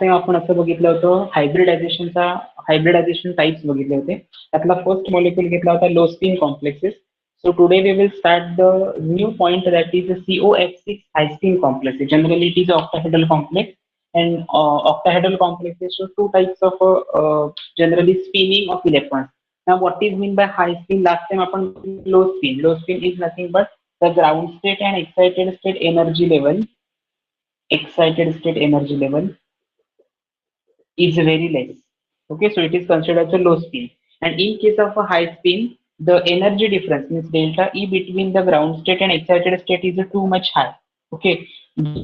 Time आपण असं बघितलं होतं हायब्रिडायझेशन टाइप्स बघितले होते. त्यातला फर्स्ट मॉलिक्यूल घेतला होता low spin complexes. So today we will start the new point, that is the COF6 high spin complexes. Generally it is octahedral complex, and octahedral complexes show two types of generally spinning of electrons. Now what is mean by high spin? Last time upon low spin. Low spin is nothing but the ground state and excited state energy level is very less. Okay, so it is considered as a low spin. And in case of a high spin, the energy difference means delta E between the ground state and excited state is too much high. Okay,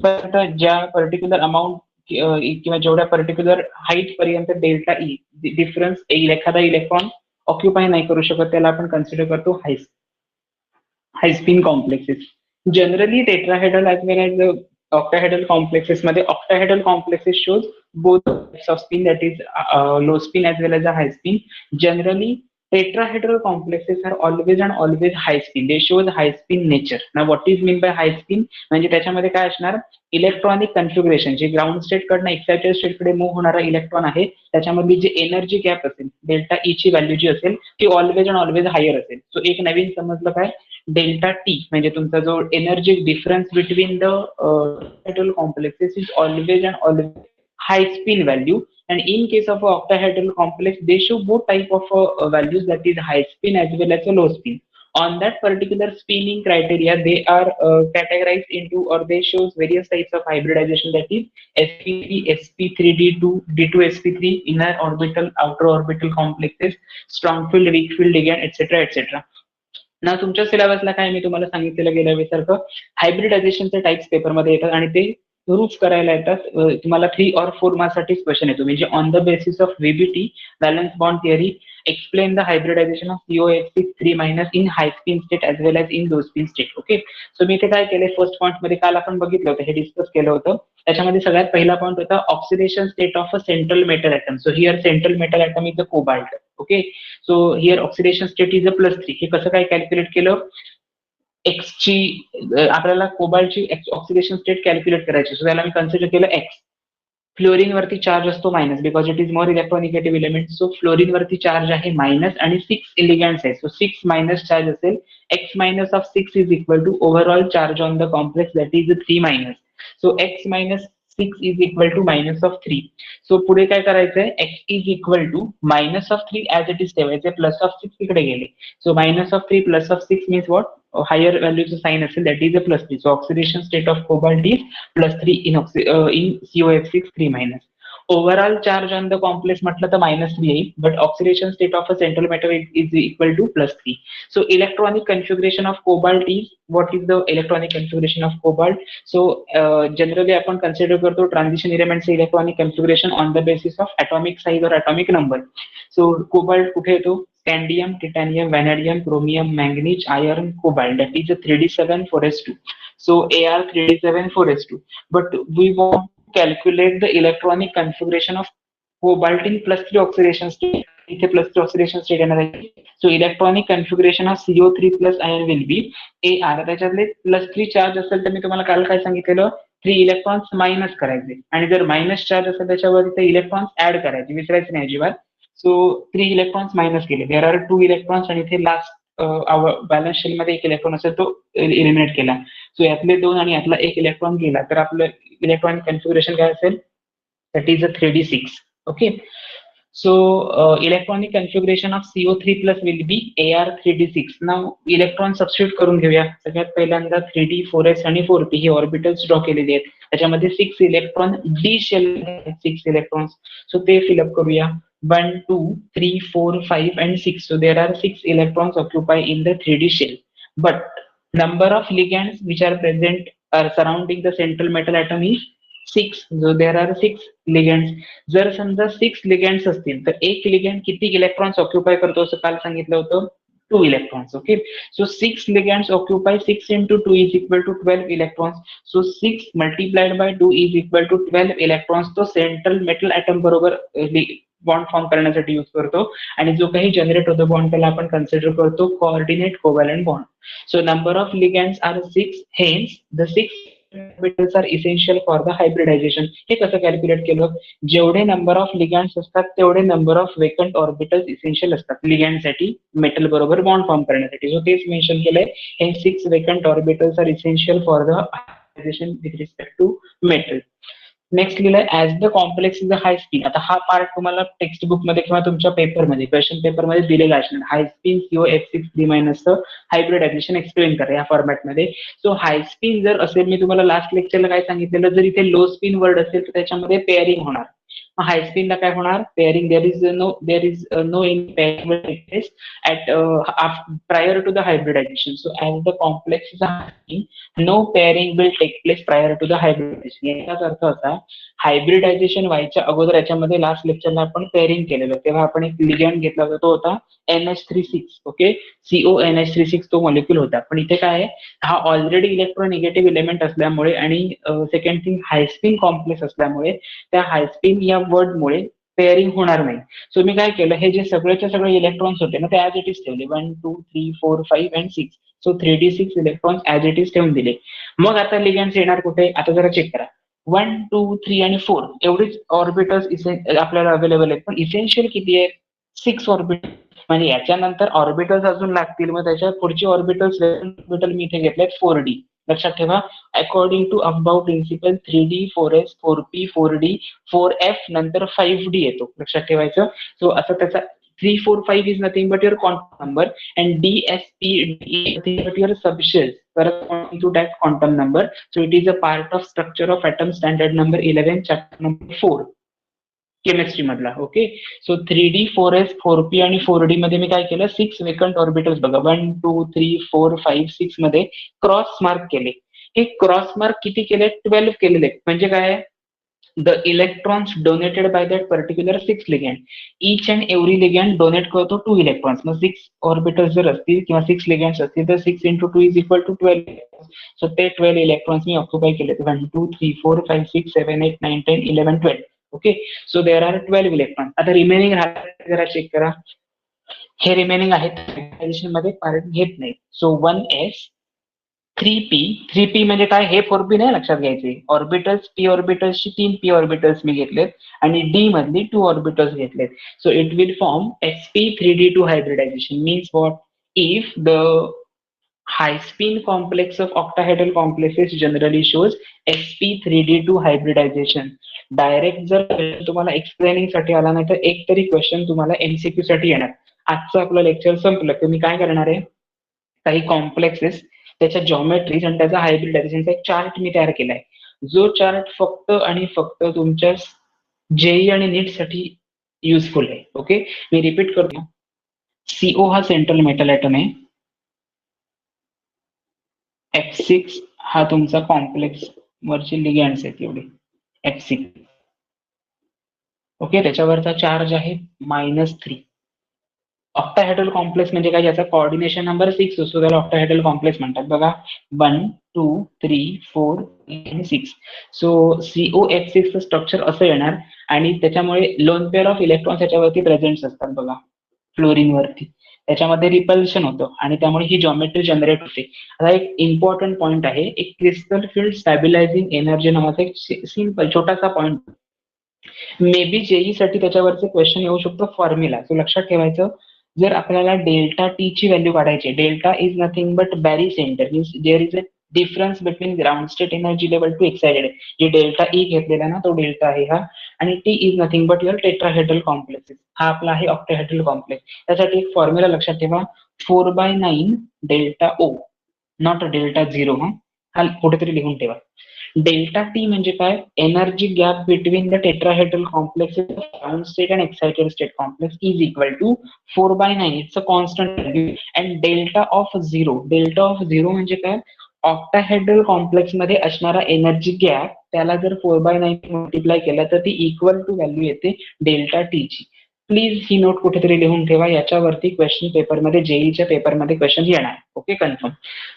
but ज्या particular amount किंवा जेवढ्या particular height पर्यंत delta E difference एखादा electron occupy नाही करू शकत त्याला आपण कन्सिडर करतो high spin complexes. Generally tetrahedral as well as octahedral complexes मध्ये octahedral complexes shows both types of spin, that is low spin as well as a high spin. Generally tetrahedral complexes are always and always high spin. They shows high spin nature. Now what is mean by high spin? म्हणजे त्याच्यामध्ये काय असणार, electronic configuration जे ground state कडनं excited state कडे move होणारा electron आहे त्याच्यामधली जी energy gap असेल डेल्टा ई ची व्हॅल्यू जी असेल ती ऑलवेज अँड ऑलवेज हायर असेल. सो एक नवीन समजलं काय, डेल्टा टी म्हणजे तुमचा जो energy difference between the octahedral complexes is always and always high spin value, and in case of a octahedral complex they show both type of values, that is high spin as well as a low spin. On that particular spinning criteria they are categorized into, or they shows various types of hybridization, that is sp3, sp3d2, d2sp3, inner orbital, outer orbital complexes, strong field, weak field ligand, etc etc. ना तुमच्या सिलेबसला काय मी तुम्हाला सांगितलेलं गेल्या सारखं हायब्रिडायझेशनचे types पेपरमध्ये येतात आणि ते प्रूफ करायला येतात. तुम्हाला 3 or 4 मार्क्ससाठी क्वेश्चन येतो, म्हणजे on the basis of VBT valence bond theory explain the hybridisation of COF6 3- in high spin state as well as in low spin state. Okay, so मी इथे काय केले, फर्स्ट पॉईंट मध्ये काल आपण बघितलं होतं, हे डिस्कस केलं होतं. त्याच्यामध्ये सगळ्यात पहिला पॉईंट होता oxidation state of a central metal atom. So here central metal atom is a cobalt. Okay, so here oxidation state is a +3. हे कसं काय कॅल्क्युलेट केलं, एक्स ची आपल्याला कोबाल्टची ऑक्सिडेशन स्टेट कॅल्क्युलेट करायची. सो त्याला मी कन्सिडर केलं एक्स. फ्लोरीन वरती चार्ज असतो minus, because it is more electronegative element. So fluorine वरती चार्ज आहे मायनस आणि 6 लिगँड्स आहे. सो 6 मायनस चार्ज असेल, X minus of 6 is equal to overall charge on the complex, that is 3 minus. So X minus 6 is equal to minus of 3. So पुढे काय करायचंय, X is equal to minus of 3 as it is ठेवायचे, plus of 6 इकडे गेले. So minus of 3 plus of 6 means what, higher व्हॅल्यूचं sign असेल, that is a +3. So oxidation state of cobalt is +3 in COF6 3-. Overall charge on the complex म्हटलं तर -3 येईल, but oxidation state of a central metal is equal to +3. So electronic configuration of cobalt is, what is the electronic configuration of cobalt. So generally आपण consider करतो transition एलिमेंटचे electronic configuration on the basis of atomic size और atomic number. So cobalt कुठे येतो, scandium, titanium, vanadium, chromium, manganese, iron, cobalt, that is 3d7 4s2. So Ar 3d7 4s2. But we want to calculate the electronic configuration of cobalt in +3 oxidation state. इथे +3 oxidation state येणार आहे. So electronic configuration of CO3+ ion will be Ar. त्याच्यातले +3 charge असेल तर मी तुम्हाला काल काय सांगितलेलं, 3 इलेक्ट्रॉन्स मायनस करायचे, आणि जर मायनस चार्ज असेल त्याच्यावर ते इलेक्ट्रॉन्स ऍड करायचे, विसरायचे नाही अजिबात. सो 3 इलेक्ट्रॉन्स मायनस केले, देर आर 2 इलेक्ट्रॉन्स, आणि इथे लास्ट बॅलन्स शेल मध्ये 1 इलेक्ट्रॉन असेल तो एलिमिनेट केला. सो यातले 2 आणि यातला 1 इलेक्ट्रॉन गेला, तर आपलं इलेक्ट्रॉनिक कन्फिगरेशन काय असेल, that is 3d6. Okay, so electronic configuration of CO3+ will be Ar 3d6. Now electron substitute करून घेऊया. सगळ्यात पहिल्यांदा 3d 4s आणि 4p ही ऑर्बिटल्स ड्रॉ केलेली आहेत. त्याच्यामध्ये 6 electron d shell 6 electrons, so ते फिलअप करूया. 1 2 3 4 5 and 6. So there are 6 electrons occupy in the 3d shell, but number of ligands which are present are surrounding the central metal atom is 6. So there are 6 ligands. जर समजा 6 ligands असतील तर एक ligand किती electrons occupy करतो असं काल सांगितलं होतं, 2 electrons. Okay, so 6 ligands occupy 6 into 2 is equal to 12 electrons. So 6 multiplied by 2 is equal to 12 electrons. तो सेंट्रल मेटल ॲटम बरोबर बॉन्ड फॉर्म करण्यासाठी यूज करतो, आणि जो काही जनरेट होतो बॉन्ड त्याला आपण कन्सिडर करतो coordinate covalent bond. So number of ligands are 6, hence the 6 orbitals are essential for the hybridisation. हे कसं कॅल्क्युलेट केलं? जेवढे नंबर ऑफ लिगँड्स असतात तेवढे number of vacant orbitals essential असतात लिगँडसाठी, मेटल बरोबर बॉन्ड फॉर्म करण्यासाठी. सो तेच मेन्शन केलंय, हे 6 vacant orbitals are essential for the hybridisation with respect to metal. Next लिहिलंय as the complex is a high spin. आता हा पार्ट तुम्हाला टेक्स्ट बुक मध्ये किंवा तुमच्या पेपरमध्ये क्वेश्चन पेपरमध्ये दिलेला असणार. High spin CO F6 3- hybridisation explain करा या फॉर्मॅटमध्ये. सो हाय स्पिन जर असेल, मी तुम्हाला लास्ट लेक्चरला काय सांगितलेलं, जर इथे लो स्पिन वर्ड असेल तर त्याच्यामध्ये पेअरिंग होणार. हाय स्पिनला काय होणार? Pairing. There is no in pairing at prior to the hybridization. So as the complex is a hybrid, no pairing will take place prior to the hybridization. याचाच अर्थ असा, hybridisation व्हायच्या अगोदर याच्यामध्ये लास्ट लेक्चरला आपण पेअरिंग केलेलं, तेव्हा आपण एक लिगँड घेतला होता, तो होता NH36. ओके, CONH36 तो मॉलिक्यूल होता. पण इथे काय आहे, हा ऑलरेडी इलेक्ट्रोनिगेटिव्ह इलेमेंट असल्यामुळे आणि सेकंड थिंग हायस्पिन कॉम्प्लेक्स असल्यामुळे त्या हायस्पिन या वर्डमुळे पेअरिंग होणार नाही. सो मी काय केलं, हे जे सगळेच्या सगळे इलेक्ट्रॉन्स होते ना, ते ऍज इट इज ठेवले. 1 2 3 4 5 and 6. So 3d6 electrons as it is ठेवून दिले. मग आता लिगँड्स येणार कुठे? आता जरा चेक करा. 1 2 3 आणि 4 एवढीच ऑर्बिटल्स आपल्याला अवेलेबल आहेत, पण इसेन्शियल किती आहे? 6 ऑर्बिटल. म्हणजे याच्यानंतर ऑर्बिटल्स अजून लागतील. मग त्याच्या पुढची ऑर्बिटल मी इथे घेतलेत 4d. लक्षात ठेवा, according to about principal 3d 4s 4p 4d 4f नंतर 5d येतो. लक्षात ठेवायचं. सो असं त्याचा 3 4 5 is nothing but your quantum number and DSP nothing but your subshells corresponding to that quantum number. So it is a part of structure of atom standard number 11 chapter number 4 chemistry मधला. Okay, so 3d 4s 4p आणि 4d मध्ये मी काय केलं, 6 vacant orbitals बघा 1 2 3 4 5 6 मध्ये cross mark केले. हे cross mark किती केले? 12 केलेले. म्हणजे काय, the electrons donated by that particular 6 ligand. Each and every ligand donate करतो 2 इलेक्ट्रॉन्स. मग 6 ऑर्बिटल्स जर असतील किंवा 6 लिगँड्स असतील तर 6 × 2 इज इक्वल टू 12. सो ते 12 इलेक्ट्रॉन्स मी ऑक्युपाय केले. 1 2 3 4 5 6 7 8 9 10 11 12. Okay, so there are 12 electron. आता रिमेनिंग राहतात, जरा चेक करा. हे रिमेनिंग आहेत मध्ये पार्ट घेत नाही. सो 1s 3p 3p म्हणजे काय, हे 4p नाही लक्षात घ्यायचे. ऑर्बिटल्स p ऑर्बिटल्सची 3 p ऑर्बिटल्स मी घेतलेत आणि d मधली 2 ऑर्बिटल्स घेतलेत. So it will form sp3d2 hybridisation. Means what? If the high spin complex of octahedral complexes generally shows sp3d2 hybridization. Direct जर तुम्हाला एक्सप्लेनिंग साठी आला नाही तर एक तरी क्वेश्चन तुम्हाला MCQ साठी येणार. आजचं आपलं लेक्चर संपलं की मी काय करणार आहे, काही कॉम्प्लेक्सेस, त्याच्या जॉमेट्रीज आणि त्याचा हायब्रिडायझेशनचा एक चार्ट मी तयार केलाय. जो चार्ट फक्त आणि फक्त तुमच्या JEE आणि नीट साठी युजफुल आहे. ओके, मी रिपीट करतो. CO हा सेंट्रल मेटल ॲटम आहे. F6 हा तुमचा कॉम्प्लेक्स वरची लिगँड्स आहेत एवढे F6. ओके, त्याच्यावरचा चार्ज आहे -3. ऑक्टाहेड्रल कॉम्प्लेक्स म्हणजे काय, याचा कोऑर्डिनेशन नंबर 6 असतो, त्याला ऑक्टाहेड्रल कॉम्प्लेक्स म्हणतात. बघा 1 2 3 4 आणि 6. सो COF6 चं स्ट्रक्चर असं येणार आणि त्याच्यामुळे लोन पेअर ऑफ इलेक्ट्रॉन्स याच्यावरती प्रेझेंट असतात. बघा फ्लोरीन वरती त्याच्यामध्ये रिपल्शन होतं आणि त्यामुळे ही जॉमेट्री जनरेट होते. आता एक इम्पॉर्टंट पॉइंट आहे, एक क्रिस्टल फील्ड स्टॅबिलायझिंग एनर्जी नावाचा एक सिंपल छोटासा पॉइंट. मे बी JEE साठी त्याच्यावरचे क्वेश्चन येऊ शकतो फॉर्म्युला. सो लक्षात ठेवायचं, जर आपल्याला डेल्टा टी ची व्हॅल्यू काढायची, delta is nothing but barycentre, means there is a difference between ground state energy level to excited. जे डेल्टा E घेतलेला ना तो डेल्टा आहे हा, आणि T is nothing but your tetrahedral complex. हा आपला आहे ऑक्टाहेड्रल कॉम्प्लेक्स. त्यासाठी एक फॉर्म्युला लक्षात ठेवा, 4/9 डेल्टा O, नॉट डेल्टा 0. हा कुठेतरी लिहून ठेवा. डेल्टा टी म्हणजे काय, energy gap between the tetrahedral complexes of ground state and excited state complex is equal to 4/9. It's a constant value. And delta of 0 म्हणजे काय, ऑक्टाहेड्रल कॉम्प्लेक्स मध्ये असणारा एनर्जी गॅप, त्याला जर 4/9 मल्टिप्लाय केला तर ती इक्वल टू व्हॅल्यू येते डेल्टा टी ची. प्लीज ही नोट कुठेतरी लिहून ठेवा, याच्यावरती क्वेश्चन पेपरमध्ये जेईच्या पेपरमध्ये क्वेश्चन येणार. Okay, confirm.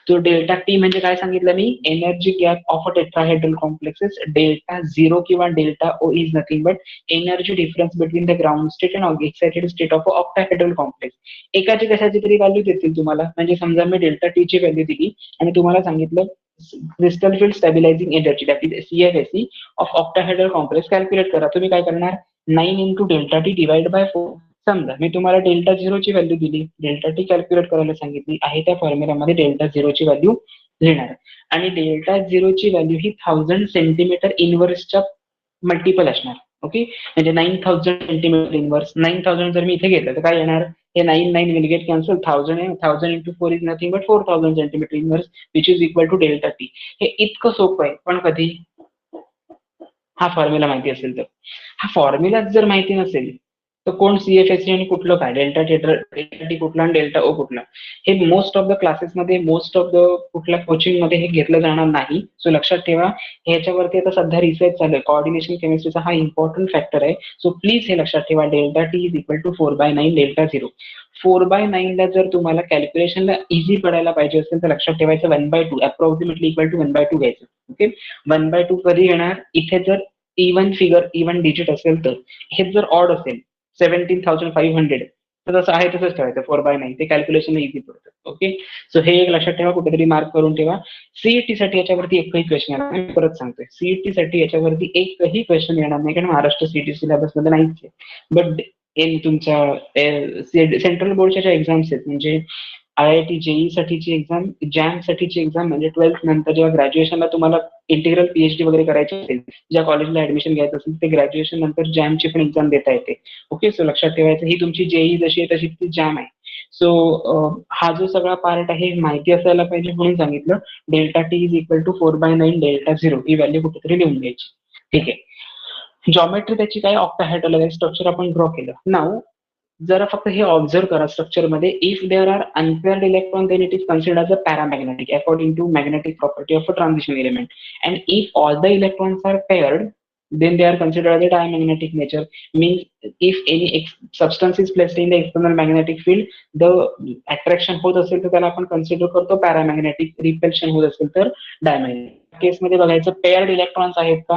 तो डेल्टा टी म्हणजे काय सांगितलं मी, energy gap of a tetrahedral complexes. Delta zero किंवा delta O is nothing but energy difference between the ground state and excited state of a octahedral complex. एकाची कशाची तरी व्हॅल्यू देतील तुम्हाला, म्हणजे समजा मी डेल्टा टी ची व्हॅल्यू दिली आणि तुम्हाला सांगितलं crystal field stabilising energy that is CFSE of octahedral complex calculate करा. तुम्ही काय करणार, 9 into delta T divide by 4. समजा मी तुम्हाला डेल्टा झिरोची व्हॅल्यू दिली, डेल्टा टी कॅल्क्युलेट करायला सांगितली आहे, त्या फॉर्म्युलामध्ये डेल्टा झिरोची व्हॅल्यू लिहिणार आणि डेल्टा झिरोची व्हॅल्यू ही 1000 सेंटीमीटर इनवर्सच्या मल्टिपल असणार. ओके, म्हणजे 9000 सेंटीमीटर इनवर्स. 9000 जर मी इथे घेतलं तर काय येणार, हे 9 विल गेट कॅन्सल, 1000 आहे, 1000 into 4 is nothing but 4000 centimetre inverse which is equal to delta T. हे इतकं सोपं आहे, पण कधी हा फॉर्म्युला माहिती असेल तर. हा फॉर्म्युला जर माहिती नसेल तर कोण CFSE आणि कुठलं काय, डेल्टा टी कुठला आणि डेल्टा ओ कुठला, हे मोस्ट ऑफ द क्लासेसमध्ये, मोस्ट ऑफ द कुठल्या कोचिंग मध्ये हे घेतलं जाणार नाही. सो लक्षात ठेवा, ह्याच्यावरती आता सध्या रिसर्च चालू आहे. कोऑर्डिनेशन केमिस्ट्रीचा हा इम्पॉर्टंट फॅक्टर आहे. सो प्लीज हे लक्षात ठेवा, delta T is equal to 4/9 delta zero. 4/9 ला जर तुम्हाला कॅल्क्युलेशनला इझी पडायला पाहिजे असेल तर लक्षात ठेवायचं 1/2 अप्रॉक्सिमेटली इक्वल टू 1/2 घ्यायचं. ओके, 1/2 कधी येणार, इथे जर इव्हन फिगर, इव्हन डिजिट असेल तर, हे जर ऑड असेल 17,500 तर तसं आहे तसंच ठेवायचं 4/9, ते कॅल्क्युलेशन इझी पडतं. ओके, सो हे एक लक्षात ठेवा, कुठेतरी मार्क करून ठेवा. सीईटी साठी याच्यावरती एकही क्वेश्चन येणार नाही, परत सांगतोय, सीईटी साठी याच्यावरती एकही क्वेश्चन येणार नाही, कारण महाराष्ट्र सीईटी सिलेबस मध्ये नाहीच आहे. बट तुमच्या सेंट्रल बोर्डच्या ज्या एक्झाम्स आहेत, म्हणजे IIT जेई साठीची एक्झाम, जॅम साठीची एक्झाम, म्हणजे 12th नंतर जेव्हा ग्रॅज्युएशनला तुम्हाला इंटिग्रल PhD वगैरे करायची असेल, ज्या कॉलेजला ऍडमिशन घ्यायचं असेल, ते ग्रॅज्युएशन नंतर जॅमची पण एक्झाम देता येते. ओके, सो लक्षात ठेवायचं, ही तुमची जेई जशी आहे तशी ती जॅम आहे. सो हा जो सगळा पार्ट आहे माहिती असायला पाहिजे, म्हणून सांगितलं delta T is equal to 4/9 delta zero, ही व्हॅल्यू कुठेतरी लिहून घ्यायची. ठीक आहे, जॉमेट्री त्याची काय, ऑक्टाहेड्रल स्ट्रक्चर आपण ड्रॉ केलं. नाऊ जरा फक्त हे ऑब्झर्व करा स्ट्रक्चर मध्ये, if there are unpaired electron then it is considered a paramagnetic according to magnetic property of a transition element, and if all the electrons are paired then they are considered as a diamagnetic nature. Means if any substance is placed in the external magnetic field, the attraction होत असेल तर त्याला आपण consider करतो paramagnetic, repulsion होत असेल तर diamagnetic. केस मध्ये बघायचं, पेअर्ड इलेक्ट्रॉन्स आहेत का,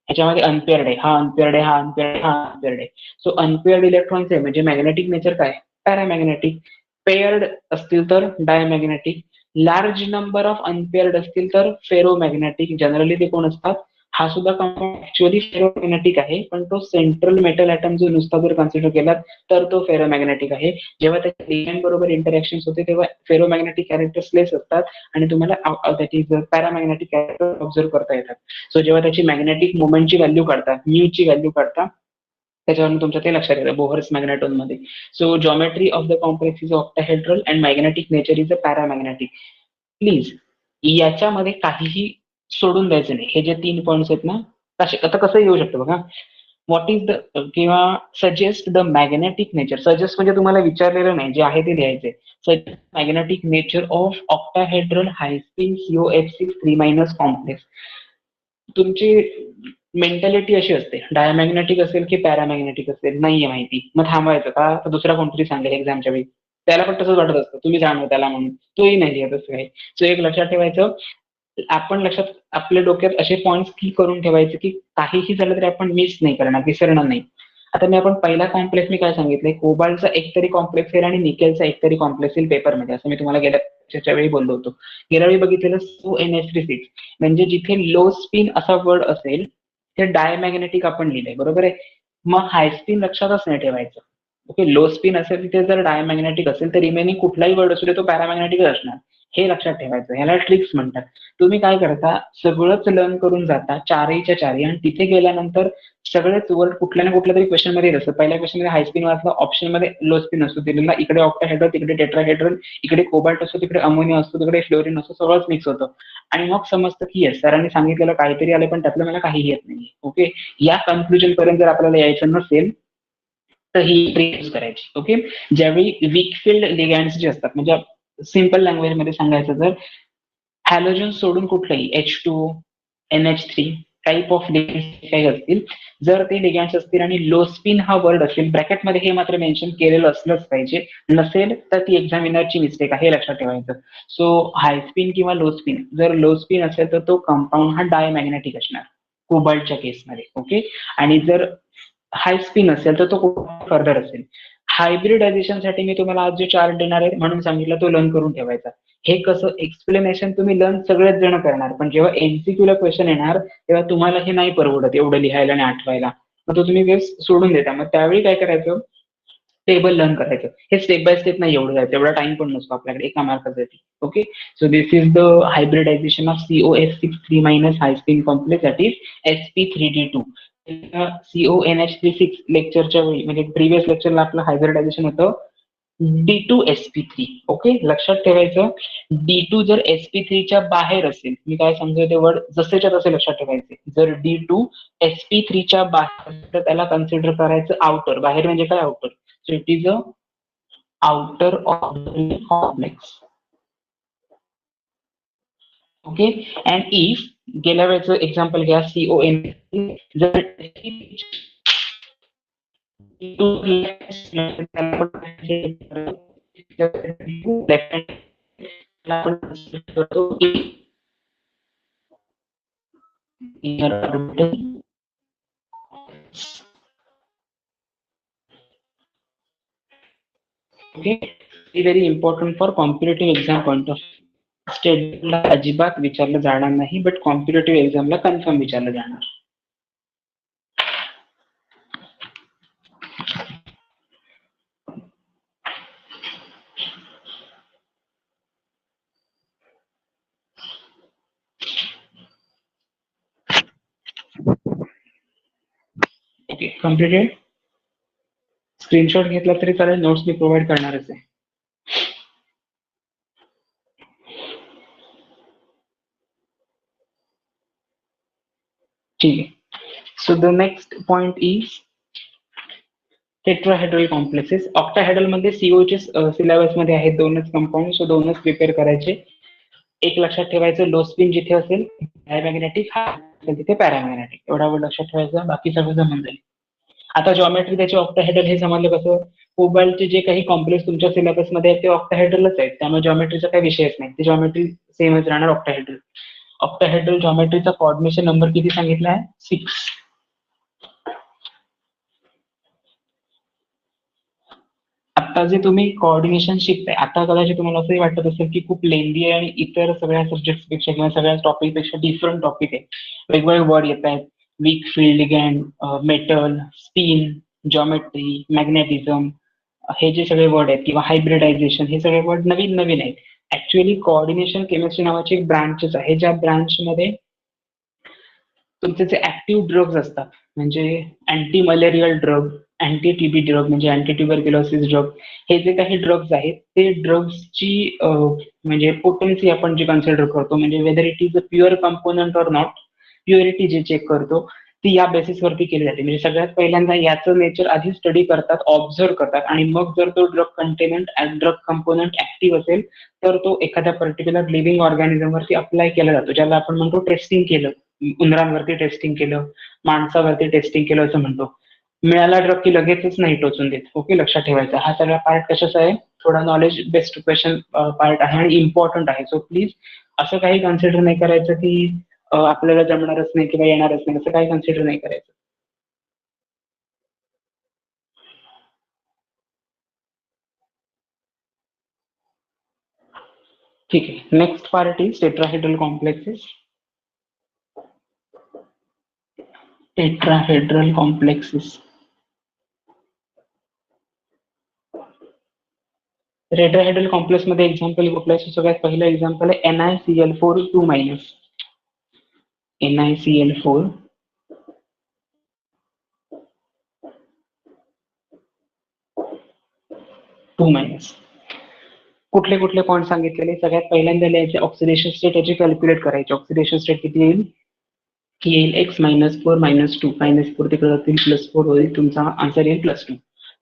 ह्याच्यामध्ये अनपेअर्ड आहे, हा अनपेअर्ड आहे, हा अनपेअर्ड आहे, हा अनपेअर्ड आहे. सो अनपेअर्ड इलेक्ट्रॉन्स आहे म्हणजे मॅग्नेटिक नेचर काय, पॅरामॅग्नेटिक. पेअर्ड असतील तर diamagnetic. Large number of unpaired असतील तर फेरोमॅग्नेटिक. जनरली ते कोण असतात, हा सुद्धा कंपाऊंड ऍक्च्युअली फेरोमॅग्नेटिक आहे, पण तो सेंट्रल मेटल ॲटम जो नुसता जर कन्सिडर केला तर तो फेरोमॅग्नेटिक आहे. जेव्हा त्याच्या डिझाईन बरोबर इंटरॅक्शन होते तेव्हा फेरोमॅग्नेटिक कॅरेक्टर्स लेस असतात आणि तुम्हाला त्याची पॅरामॅग्नेटिक कॅरेक्टर ऑब्झर्व करता येतात. सो जेव्हा त्याची मॅग्नेटिक मोमेंटची व्हॅल्यू काढता, म्यूची व्हॅल्यू काढता, त्याच्यावरून तुमच्या ते लक्षात येतं बोहर्स मॅग्नेटॉन मध्ये. So geometry of the complex is octahedral and magnetic nature is a paramagnetic. Please याच्यामध्ये काहीही सोडून द्यायचं नाही. हे जे 3 पॉईंट्स आहेत ना, आता कसं येऊ शकतं बघा, व्हॉट इज द किंवा suggest the magnetic nature. Suggest म्हणजे तुम्हाला विचारलेलं नाही, जे आहे ते लिहायचंय. Suggest magnetic nature of octahedral high spin COF6 3- complex. तुमची मेंटॅलिटी अशी असते, डायमॅग्नेटिक असेल की पॅरामॅग्नेटिक असेल, नाहीये माहिती, मग थांबायचं का, तर दुसरा कोणतरी सांगेल एक्झामच्या वेळी, त्याला पण तसंच वाटत असतं, तुम्ही सांगा त्याला म्हणून, तोही नाही लिहत असं काही. सो एक लक्षात ठेवायचं, आपण लक्षात आपल्या डोक्यात असे पॉईंट्स की करून ठेवायचे की काहीही झालं तरी आपण मिस नाही करणार, विसरणार नाही. आता मी आपण पहिला कॉम्प्लेक्स मी काय सांगितलंय, कोबाल्टचा एकतरी कॉम्प्लेक्स येईल आणि निकेलचा एकतरी कॉम्प्लेक्स येईल पेपरमध्ये, असं मी तुम्हाला गेल्या वेळी बोललो होतो. गेल्या वेळी बघितलेलं SO_NH3 म्हणजे जिथे लो स्पिन असा वर्ड असेल ते डायमॅग्नेटिक आपण लिहिलंय, बरोबर आहे. मग हाय स्पिन लक्षातच नाही ठेवायचं. ओके, लो स्पिन असेल तिथे जर डायमॅग्नेटिक असेल तर रिमेनिंग कुठलाही वर्ड असू दे तो पॅरामॅग्नेटिक असणार, हे लक्षात ठेवायचं. ह्याला ट्रिक्स म्हणतात. तुम्ही काय करता, सगळंच लर्न करून जाता चारहीच्या चारही, आणि तिथे गेल्यानंतर सगळेच वर्ड कुठल्या ना कुठल्या तरी क्वेश्चन मध्ये येत असतं. पहिल्या क्वेश्चन मध्ये हाय स्पिन वाचला, ऑप्शन मध्ये लो स्पिन असतो दिलेला, इकडे ऑक्टाहेड्रल, तिकडे टेट्राहेड्रल, इकडे कोबाल्ट असतो, तिकडे अमोनिया असतो, तिकडे फ्लोरिन असतो, सगळंच मिक्स होतं. आणि मग समजतं की येस सरांनी सांगितलेलं काहीतरी आलं पण त्यातलं मला काही येत नाही. ओके, या कन्क्लुजन पर्यंत जर आपल्याला यायचं नसेल तर ही ट्रिक यूज करायची. ओके, ज्यावेळी वीक फील्ड लिगॅंड्स जे असतात, म्हणजे सिम्पल लँग्वेज मध्ये सांगायचं तर हॅलोजन सोडून कुठलंही H2, NH3, टाईप ऑफ लिगॅंड्स काही असतील. जर ते लिगॅंड्स असतील आणि लो स्पिन हा वर्ड असेल, ब्रॅकेटमध्ये हे मात्र मेन्शन केलेलं असलंच पाहिजे, नसेल तर ती एक्झामिनरची मिस्टेक आहे, हे लक्षात ठेवायचं. सो हाय स्पिन किंवा लो स्पिन, जर लो स्पिन असेल तर तो कंपाऊंड हा डायमॅग्नेटिक असणार कोबाल्टच्या केसमध्ये. ओके, आणि जर हाय स्पिन असेल तर तो फर्दर असेल. हायब्रिडायझेशनसाठी मी तुम्हाला आज जे चार्ट देणार आहे म्हणून सांगितलं, तो लर्न करून ठेवायचा. हे कसं एक्सप्लेनेशन तुम्ही लर्न सगळेच जण करणार, पण जेव्हा एमसीक्यूला क्वेश्चन येणार तेव्हा तुम्हाला हे नाही परवडत एवढं लिहायला आणि आठवायला, मग तो तुम्ही वेळेस सोडून देता. मग त्यावेळी काय करायचं, टेबल लर्न करायचं. हे स्टेप बाय स्टेप नाही एवढं जायचं, एवढा टाइम पण नसतो आपल्याकडे एका मार्कासाठी. Okay, so this is the hybridisation of COS63 minus high spin complex, that is sp3d2. CONH36 लेक्चरच्या वेळी म्हणजे प्रिव्हियस लेक्चरला आपलं हायब्रिडायझेशन होतं D2sp3. ओके, लक्षात ठेवायचं, D2 जर sp3च्या बाहेर असेल, मी काय सांगतोय ते वर्ड जसेच्या तसे लक्षात ठेवायचे. जर D2 sp3च्या बाहेर तर त्याला कन्सिडर करायचं आउटर. बाहेर म्हणजे काय, outer. So it is a outer order complex. Okay, and if गेल्या वेळेचं एक्झाम्पल घ्या, CON जर okay, very important for competitive exam point of स्टेटला अजिबात विचारलं जाणार नाही, बट कॉम्पिटेटिव्ह एक्झामला कन्फर्म विचारलं जाणार. Okay, completed. स्क्रीनशॉट घेतला तरी चालेल, नोट्स मी प्रोव्हाइड करणारच आहे. ठीक आहे. So the next point is tetrahedral complexes. Octahedral मध्ये सीओचे सिलेबस मध्ये आहेत दोनच कंपाऊंड, सो दोनच प्रिपेअर करायचे. एक लक्षात ठेवायचं, लो स्पिन जिथे असेल डायमॅग्नेटिक, हा तिथे पॅरामॅग्नेटिक, एवढा वर्ड लक्षात ठेवायचा, बाकी सगळं जमून जाईल. आता जॉमेट्री त्याचे ऑक्टाहेड्रल हे समजलं कसं, कोबाल्टचे जे काही कॉम्प्लेक्स तुमच्या सिलेबस मध्ये आहेत ते ऑक्टाहेड्रलच आहेत, त्यामुळे जॉमेट्रीचा काही विषयच नाही, ते जॉमेट्री सेमच राहणार ऑक्टाहेड्रल. ऑक्टाहेड्रल जॉमेट्रीचा कोऑर्डिनेशन नंबर किती सांगितला आहे, 6. आता जे तुम्ही कोऑर्डिनेशन शिकताय, आता कदाचित तुम्हाला असंही वाटत असेल की खूप लेंदी आहे आणि इतर सगळ्या सब्जेक्ट पेक्षा किंवा सगळ्या टॉपिक पेक्षा डिफरंट टॉपिक आहे, वेगवेगळे वर्ड येत आहेत, weak field ligand, metal, spin, geometry, magnetism, हे जे सगळे वर्ड आहेत किंवा हायब्रिडायझेशन, हे सगळे वर्ड नवीन नवीन आहेत. ऍक्च्युअली कोऑर्डिनेशन केमिस्ट्री नावाची एक ब्रांचच आहे, ज्या ब्रांचमध्ये तुमचे जे ऍक्टिव्ह ड्रग्ज असतात, म्हणजे anti malarial drug, anti TB drug म्हणजे अँटी ट्युबरक्युलोसिस ड्रग, हे जे काही ड्रग्ज आहेत ते ड्रग्सची म्हणजे पोटेन्सी आपण जे कन्सिडर करतो, म्हणजे weather it is a pure component or not, purity जे चेक करतो ती या बेसिसवरती केली जाते. म्हणजे सगळ्यात पहिल्यांदा याचं नेचर आधी स्टडी करतात, ऑब्झर्व करतात, आणि मग जर तो ड्रग कंपोनंट ऍक्टिव्ह असेल तर तो एखाद्या पर्टिक्युलर लिव्हिंग ऑर्गॅनिझम वरती अप्लाय केला जातो, ज्याला आपण म्हणतो टेस्टिंग केलं. उंदरांवरती टेस्टिंग केलं, माणसावरती टेस्टिंग केलं असं म्हणतो. मिळाला ड्रग की लगेचच नाही टोचून देत. ओके, लक्षात ठेवायचा. हा सगळा पार्ट कशाचा आहे, थोडा नॉलेज बेस्ड क्वेश्चन पार्ट आहे आणि इम्पॉर्टंट आहे. सो प्लीज असं काही कन्सिडर नाही करायचं की आपल्याला जमणारच नाही किंवा येणारच नाही, असं काही कन्सिडर नाही करायचं. ठीक आहे, next part is tetrahedral complexes. Tetrahedral complexes, tetrahedral complex मध्ये एक्झाम्पल कुठलं आहे? सगळ्यात पहिलं एक्झाम्पल आहे NiCl4 2 मायनस. NiCl4 2 minus. कुठले कुठले पॉईंट सांगितलेले? सगळ्यात पहिल्यांदा लिहायचे ऑक्सिडेशन स्टेट, याची कॅल्क्युलेट करायची. ऑक्सिडेशन स्टेट किती येईल? येईल X-4 -2 -4 तिकडे जातील, +4 होईल, तुमचा आन्सर येईल +2.